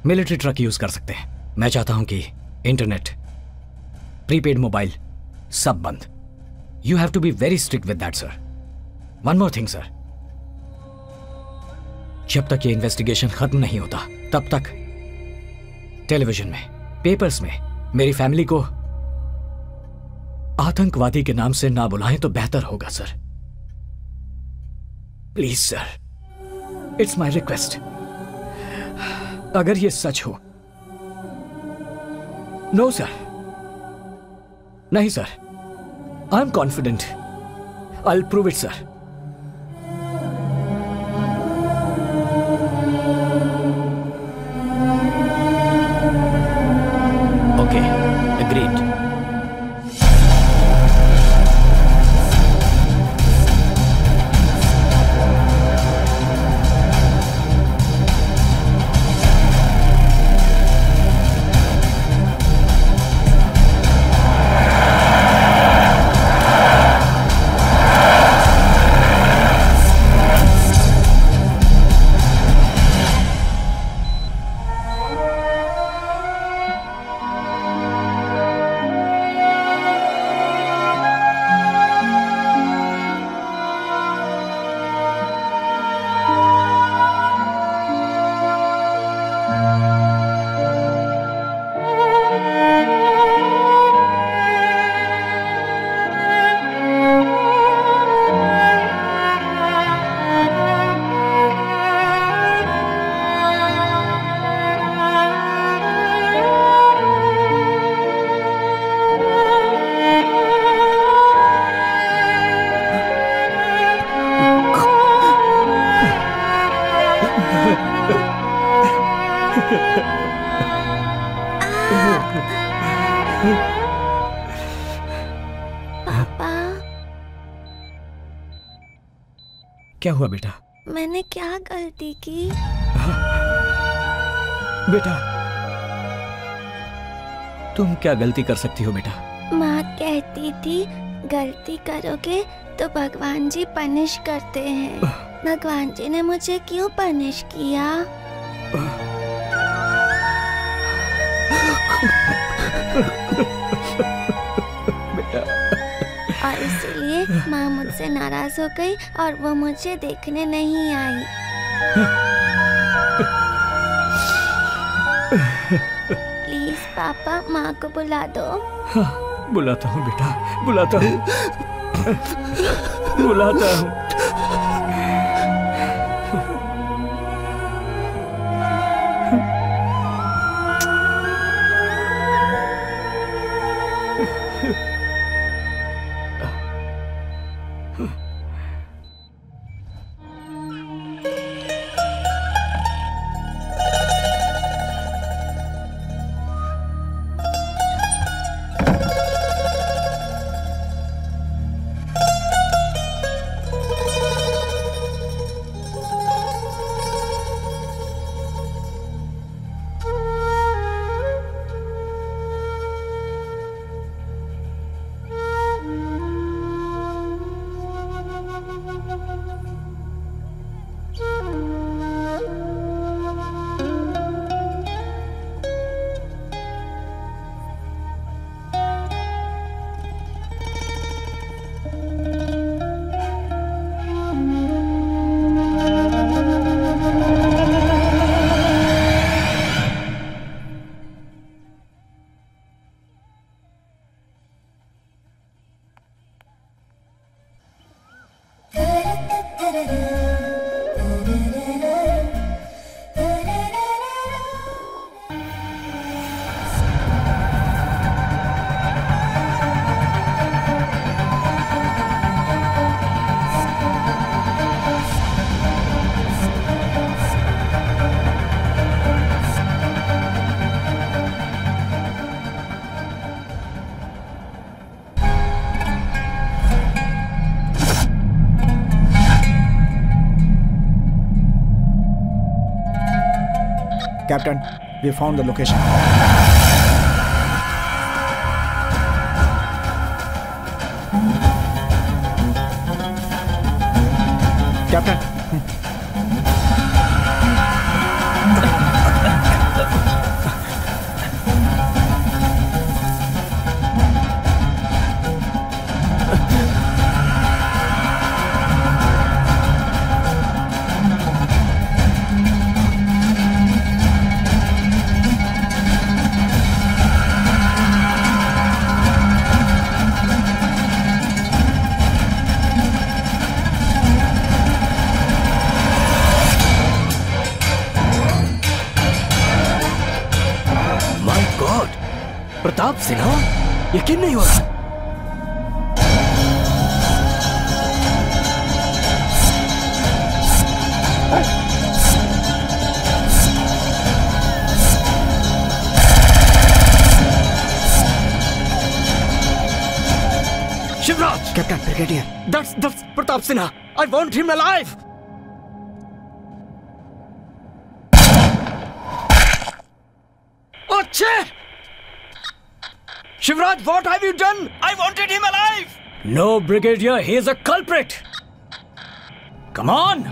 मिलिट्री ट्रक यूज कर सकते हैं। मैं चाहता हूं कि इंटरनेट, प्रीपेड मोबाइल सब बंद। You have to be very strict with that sir. One more thing sir, जब तक ये इन्वेस्टिगेशन खत्म नहीं होता तब तक टेलीविजन में, पेपर्स में मेरी फैमिली को आतंकवादी के नाम से ना बुलाएं तो बेहतर होगा sir. Please sir, it's my request. अगर ये सच हो। नो सर, नहीं sir, I am confident. I will prove it sir. Okay, agreed. क्या हुआ बेटा? मैंने क्या गलती की? बेटा, तुम क्या गलती कर सकती हो बेटा? माँ कहती थी गलती करोगे तो भगवान जी पनिश करते हैं। भगवान जी ने मुझे क्यों पनिश किया? बेटा, और इसीलिए माँ मुझसे नाराज हो गई और वो मुझे देखने नहीं आई। प्लीज पापा, माँ को बुला दो। हाँ, बुलाता हूँ बेटा, बुलाता हूँ, बुलाता हूँ। Captain, we found the location. Captain, Pratap Sinha, यकीन नहीं हो रहा। Shivraj! Captain, brigadier. That's Pratap Sinha. I want him alive. अच्छे! Shivraj, what have you done? I wanted him alive! No, Brigadier, he is a culprit! Come on!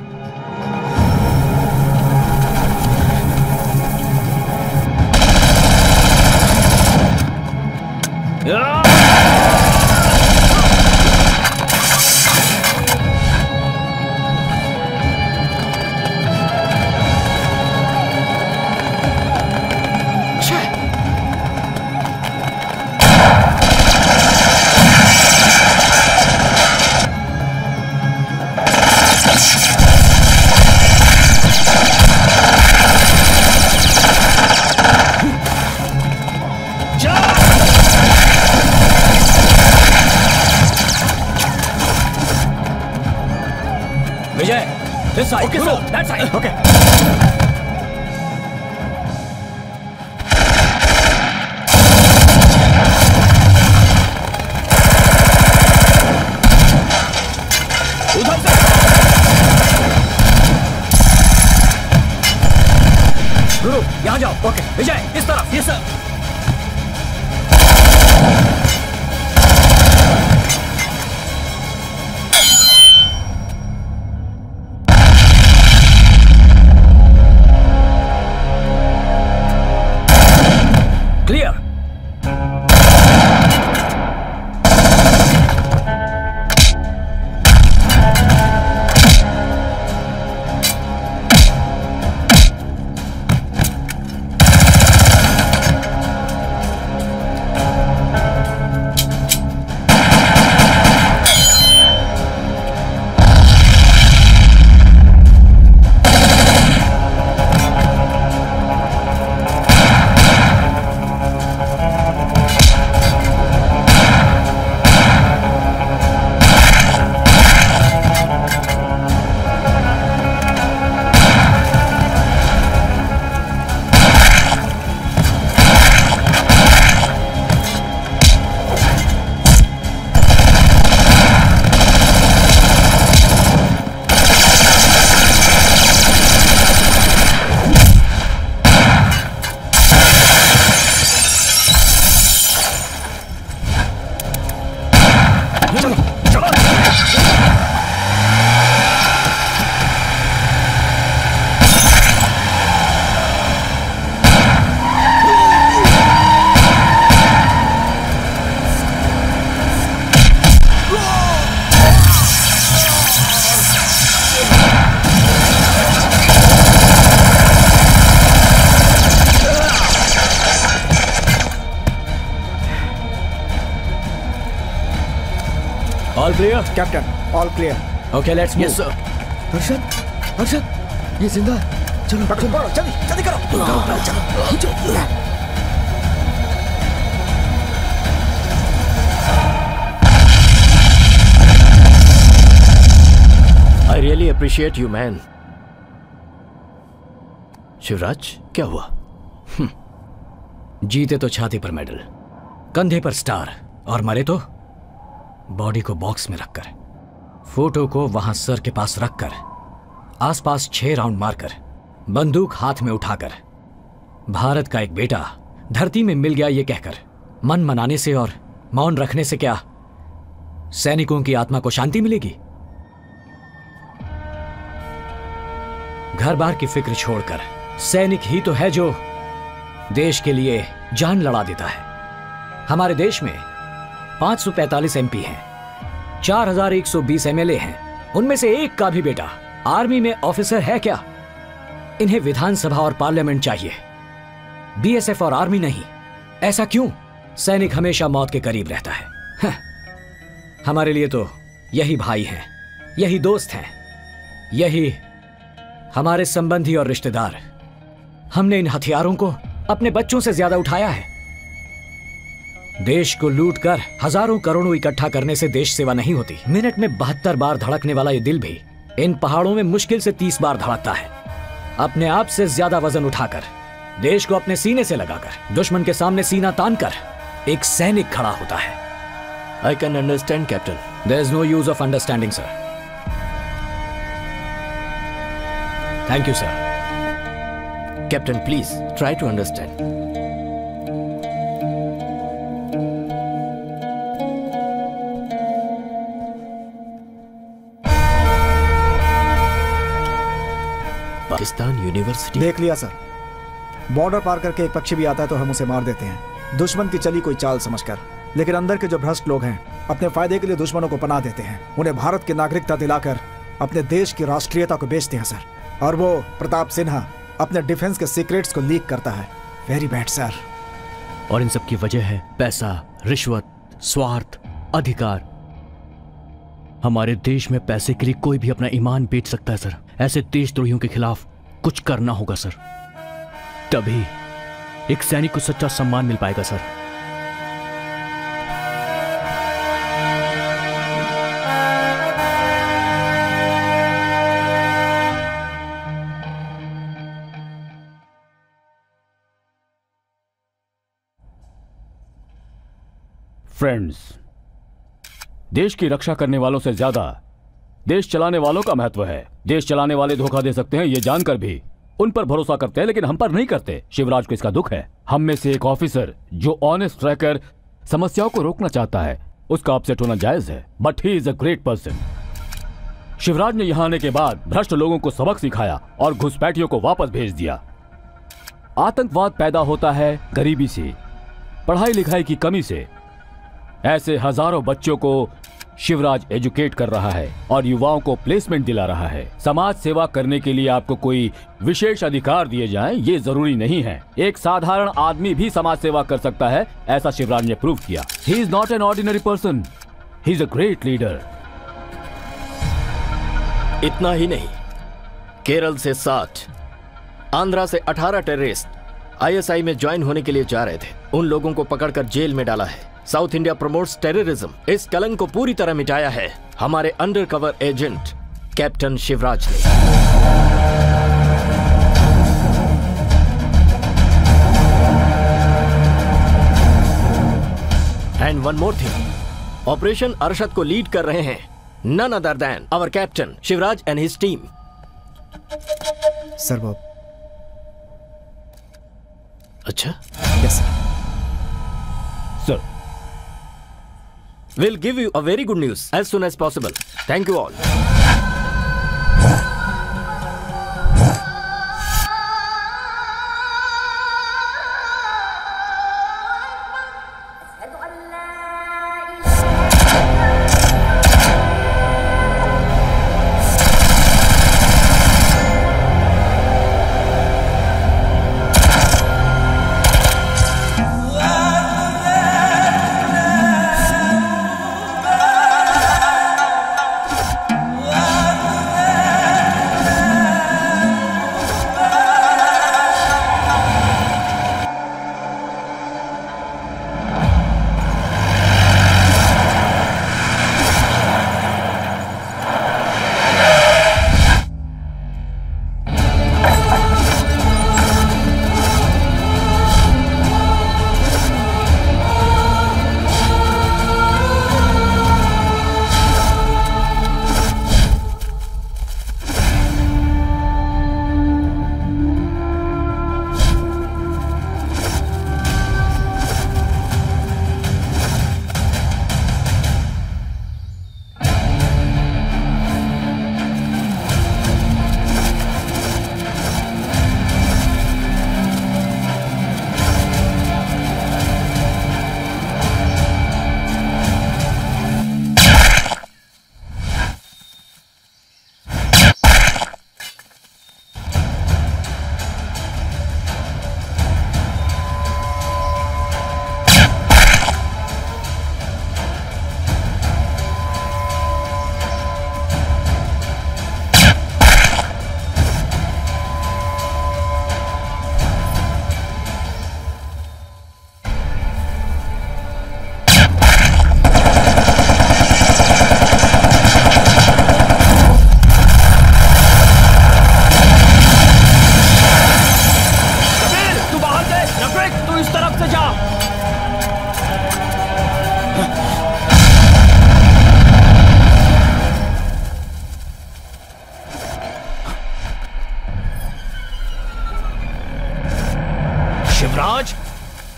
This side. Okay, Guru, sir. that side. Okay. उधर से। गुरु, यहाँ जाओ। Okay, विजय, इस तरफ। Yes, sir. All clear? Captain, all clear. Okay, let's move. Yes, sir. Harshad, ये जिंदा है। चलो, चलो, जल्दी करो। I really appreciate you, man. Shivraj, क्या हुआ? जीते तो छाती पर मेडल, कंधे पर स्टार, और मरे तो बॉडी को बॉक्स में रखकर, फोटो को वहां सर के पास रखकर, आसपास 6 राउंड मारकर, बंदूक हाथ में उठाकर, भारत का एक बेटा धरती में मिल गया ये कहकर मन मनाने से और मौन रखने से क्या सैनिकों की आत्मा को शांति मिलेगी? घर बार की फिक्र छोड़कर सैनिक ही तो है जो देश के लिए जान लड़ा देता है। हमारे देश में 545 एमपी हैं, 4120 एमएलए हैं, उनमें से एक का भी बेटा आर्मी में ऑफिसर है क्या? इन्हें विधानसभा और पार्लियामेंट चाहिए, बीएसएफ और आर्मी नहीं। ऐसा क्यों? सैनिक हमेशा मौत के करीब रहता है। हमारे लिए तो यही भाई हैं, यही दोस्त हैं, यही हमारे संबंधी और रिश्तेदार। हमने इन हथियारों को अपने बच्चों से ज्यादा उठाया है। देश को लूटकर हजारों करोड़ों इकट्ठा करने से देश सेवा नहीं होती। मिनट में 72 बार धड़कने वाला ये दिल भी इन पहाड़ों में मुश्किल से 30 बार धड़कता है। अपने आप से ज्यादा वजन उठाकर, देश को अपने सीने से लगाकर, दुश्मन के सामने सीना तानकर एक सैनिक खड़ा होता है। I can understand, Captain. There is no use of understanding, sir. Thank you, sir. Captain, please try to understand. Pakistan university. देख लिया सर, बॉर्डर पार करके एक पक्षी भी आता है तो हम उसे मार देते हैं, दुश्मन की चली कोई चाल समझकर। लेकिन अंदर के जो भ्रष्ट लोग हैं अपने फायदे के लिए दुश्मनों को पनाह देते हैं, उन्हें भारत की नागरिकता दिलाकर अपने देश की राष्ट्रीयता को बेचते हैं सर। और वो प्रताप सिन्हा अपने डिफेंस के सीक्रेट्स को लीक करता है। Very bad sir. और इन सब की वजह है पैसा, रिश्वत, स्वार्थ, अधिकार। हमारे देश में पैसे के लिए कोई भी अपना ईमान बेच सकता है सर। ऐसे देशद्रोहियों के खिलाफ कुछ करना होगा सर, तभी एक सैनिक को सच्चा सम्मान मिल पाएगा सर। फ्रेंड्स, देश की रक्षा करने वालों से ज्यादा देश चलाने वालों का महत्व है। देश चलाने वाले धोखा दे सकते हैं ये जानकर भी उन पर भरोसा करते हैं, लेकिन हम पर नहीं करते। शिवराज को इसका दुख है। हम में से एक ऑफिसर जो ऑनेस्ट रहकर समस्याओं को रोकना चाहता है, उसका अपसेट होना जायज है, but he is a great person. Shivraj ने यहां आने के बाद भ्रष्ट लोगों को सबक सिखाया और घुसपैठियों को वापस भेज दिया। आतंकवाद पैदा होता है गरीबी से, पढ़ाई लिखाई की कमी से। ऐसे हजारों बच्चों को शिवराज एजुकेट कर रहा है और युवाओं को प्लेसमेंट दिला रहा है। समाज सेवा करने के लिए आपको कोई विशेष अधिकार दिए जाएं, ये जरूरी नहीं है। एक साधारण आदमी भी समाज सेवा कर सकता है, ऐसा शिवराज ने प्रूव किया। He is not an ordinary person, he is a great leader. इतना ही नहीं, केरल से 60, आंध्रा से 18 टेररिस्ट आईएसआई में ज्वाइन होने के लिए जा रहे थे। उन लोगों को पकड़कर जेल में डाला है। South India promotes terrorism. इस कलंक को पूरी तरह मिटाया है हमारे अंडरकवर एजेंट कैप्टन शिवराज ने। And one more thing, operation Arshad को लीड कर रहे हैं none other than our captain Shivraj and his team. Sir वो अच्छा, yes sir. Sir, we'll give you a very good news as soon as possible. Thank you all.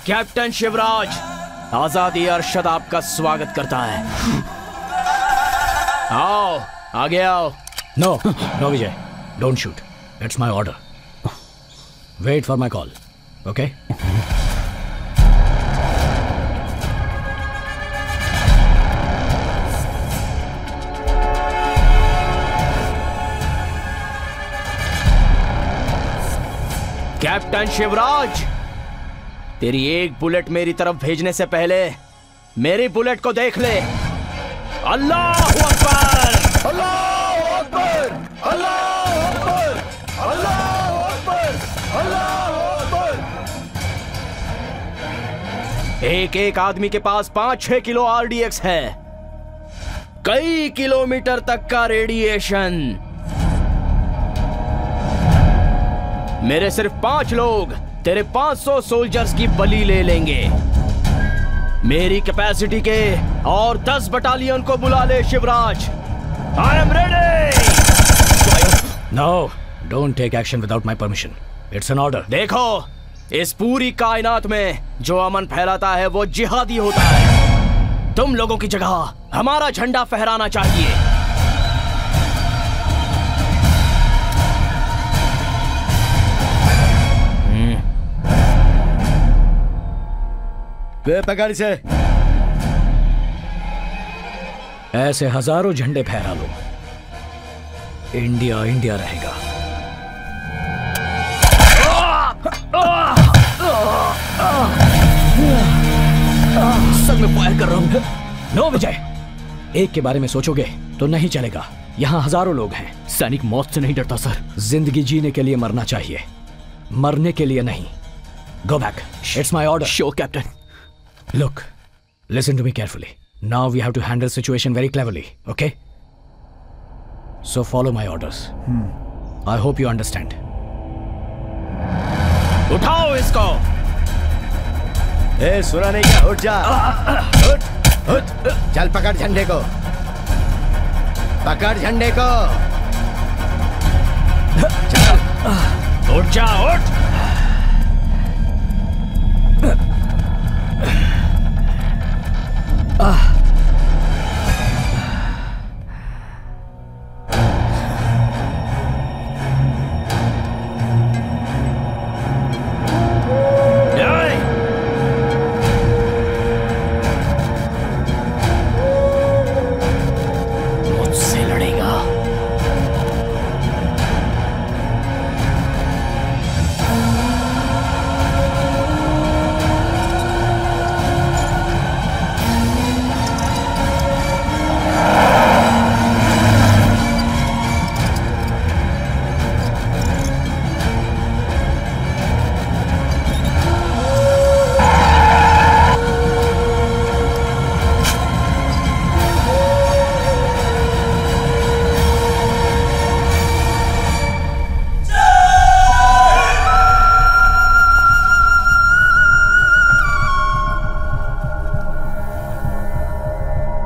Captain Shivraj, आजादी अरशद आपका स्वागत करता है। आओ, आगे आओ। No no Vijay, don't shoot, it's my order. Wait for my call, okay? Captain Shivraj, तेरी एक बुलेट मेरी तरफ भेजने से पहले मेरी बुलेट को देख ले। अल्लाह अकबर, अल्लाह अकबर, अल्लाह अकबर, अल्लाह अकबर, अल्लाह अकबर। एक एक आदमी के पास 5-6 किलो RDX है, कई किलोमीटर तक का रेडिएशन। मेरे सिर्फ 5 लोग तेरे 500 सोल्जर्स की बलि ले लेंगे। मेरी कैपेसिटी के और 10 बटालियन को बुला ले Shivraj. I am ready. No, don't take action without my permission, it's an order. देखो, इस पूरी कायनात में जो अमन फैलाता है वो जिहादी होता है। तुम लोगों की जगह हमारा झंडा फहराना चाहिए। वे पकड़ से। ऐसे हजारों झंडे फहरा लो, इंडिया इंडिया रहेगा। सच में फायर कर रहा हूं। नो विजय, एक के बारे में सोचोगे तो नहीं चलेगा। यहाँ हजारों लोग हैं। सैनिक मौत से नहीं डरता सर। जिंदगी जीने के लिए मरना चाहिए, मरने के लिए नहीं। Go back, it's my order. Sure captain. Look, listen to me carefully. Now we have to handle the situation very cleverly, okay? So follow my orders. I hope you understand. उठाओ इसको। सुना नहीं क्या? उठ जा। उठ। चल पकड़ झंडे को, पकड़ झंडे को। चल उठ जा, उठ। मुझसे लड़ेगा।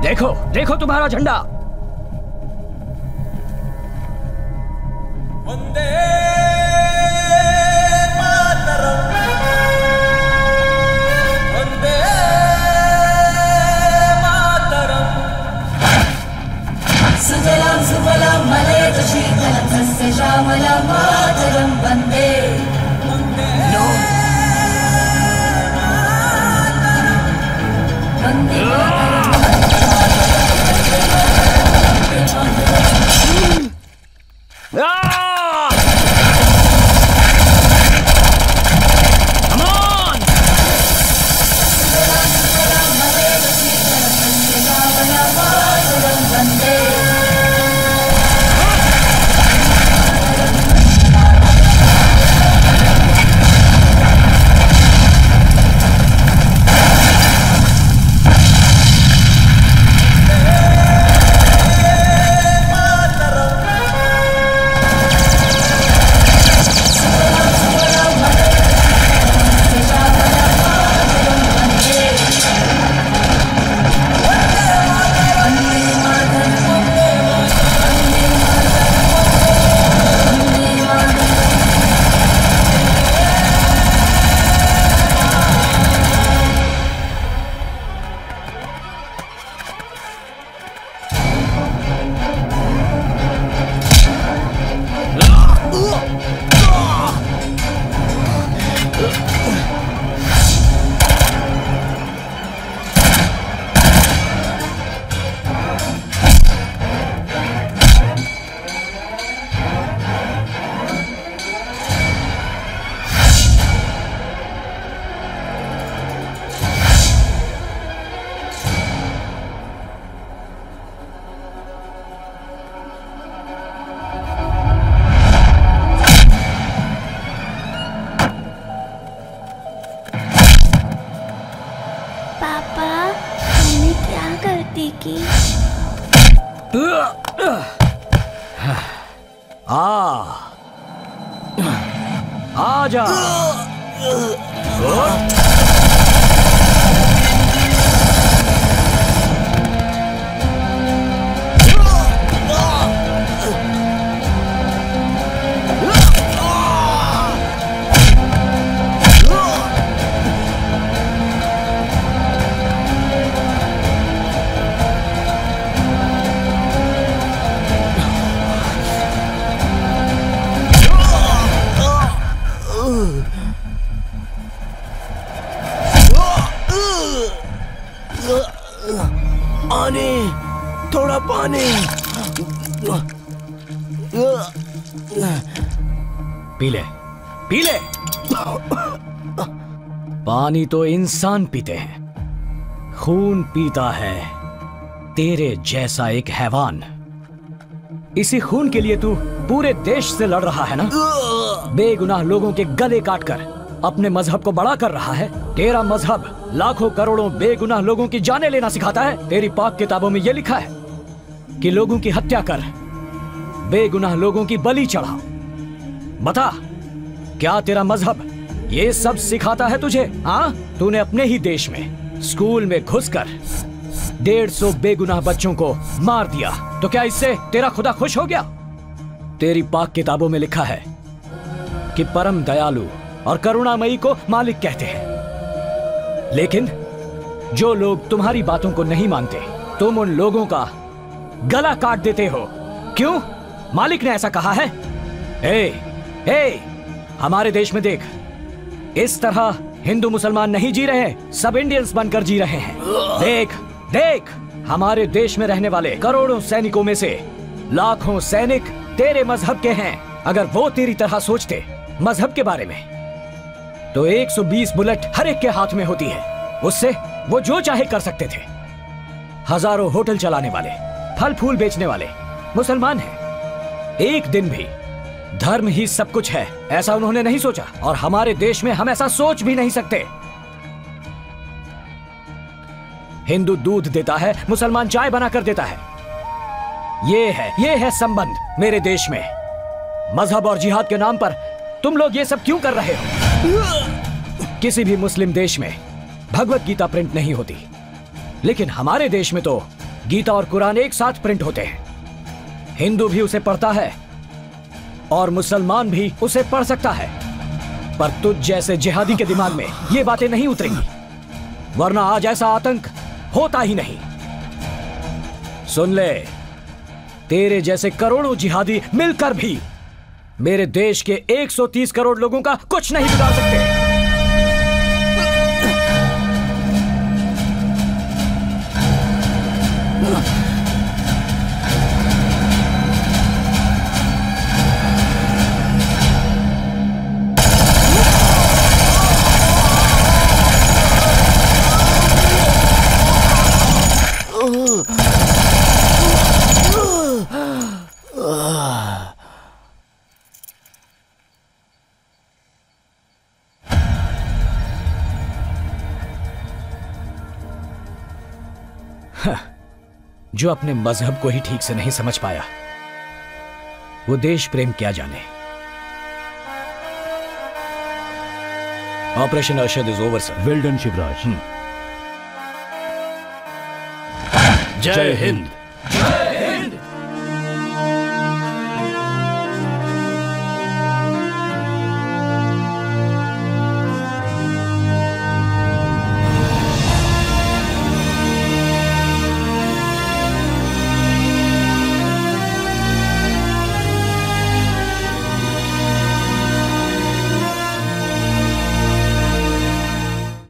देखो देखो तुम्हारा झंडा। वंदे मातरम, वंदे मातरम। सुजलां सुफलां मलयज शीतलं सस्य श्यामलां मातरं वन्दे। वन्दे मातरम्। की। आ जा। पानी, थोड़ा पानी। पी ले, पी ले। पानी तो इंसान पीते हैं, खून पीता है तेरे जैसा एक हैवान। इसी खून के लिए तू पूरे देश से लड़ रहा है ना? बेगुनाह लोगों के गले काटकर अपने मजहब को बड़ा कर रहा है। तेरा मजहब लाखों करोड़ों बेगुनाह लोगों की जानें लेना सिखाता है। तेरी पाक किताबों में यह लिखा है कि लोगों की हत्या कर, बेगुनाह लोगों की बलि चढ़ा। बता, क्या तेरा मजहब ये सब सिखाता है तुझे? हाँ, तूने अपने ही देश में स्कूल में घुसकर 150 बेगुनाह बच्चों को मार दिया, तो क्या इससे तेरा खुदा खुश हो गया? तेरी पाक किताबों में लिखा है कि परम दयालु और करुणामयी को मालिक कहते हैं। लेकिन जो लोग तुम्हारी बातों को नहीं मानते, तुम उन लोगों का गला काट देते हो। क्यों? मालिक ने ऐसा कहा है। हमारे देश में देख, इस तरह हिंदू मुसलमान नहीं जी रहे, सब इंडियंस बनकर जी रहे हैं। देख देख, हमारे देश में रहने वाले करोड़ों सैनिकों में से लाखों सैनिक तेरे मजहब के हैं। अगर वो तेरी तरह सोचते मजहब के बारे में, तो 120 बुलेट हर एक के हाथ में होती है। उससे वो जो चाहे कर सकते थे। हजारों होटल चलाने वाले, फल फूल बेचने वाले मुसलमान हैं। एक दिन भी धर्म ही सब कुछ है ऐसा उन्होंने नहीं सोचा, और हमारे देश में हम ऐसा सोच भी नहीं सकते। हिंदू दूध देता है, मुसलमान चाय बनाकर देता है। ये है संबंध मेरे देश में। मजहब और जिहाद के नाम पर तुम लोग ये सब क्यों कर रहे हो? किसी भी मुस्लिम देश में भगवत गीता प्रिंट नहीं होती, लेकिन हमारे देश में तो गीता और कुरान एक साथ प्रिंट होते हैं। हिंदू भी उसे पढ़ता है और मुसलमान भी उसे पढ़ सकता है, पर तुझ जैसे जिहादी के दिमाग में ये बातें नहीं उतरेंगी, वरना आज ऐसा आतंक होता ही नहीं। सुन ले, तेरे जैसे करोड़ों जिहादी मिलकर भी मेरे देश के 130 करोड़ लोगों का कुछ नहीं बिगाड़ सकते। जो अपने मजहब को ही ठीक से नहीं समझ पाया, वो देश प्रेम क्या जाने। Operation Arshad is over sir. Well done Shivraj. जय हिंद।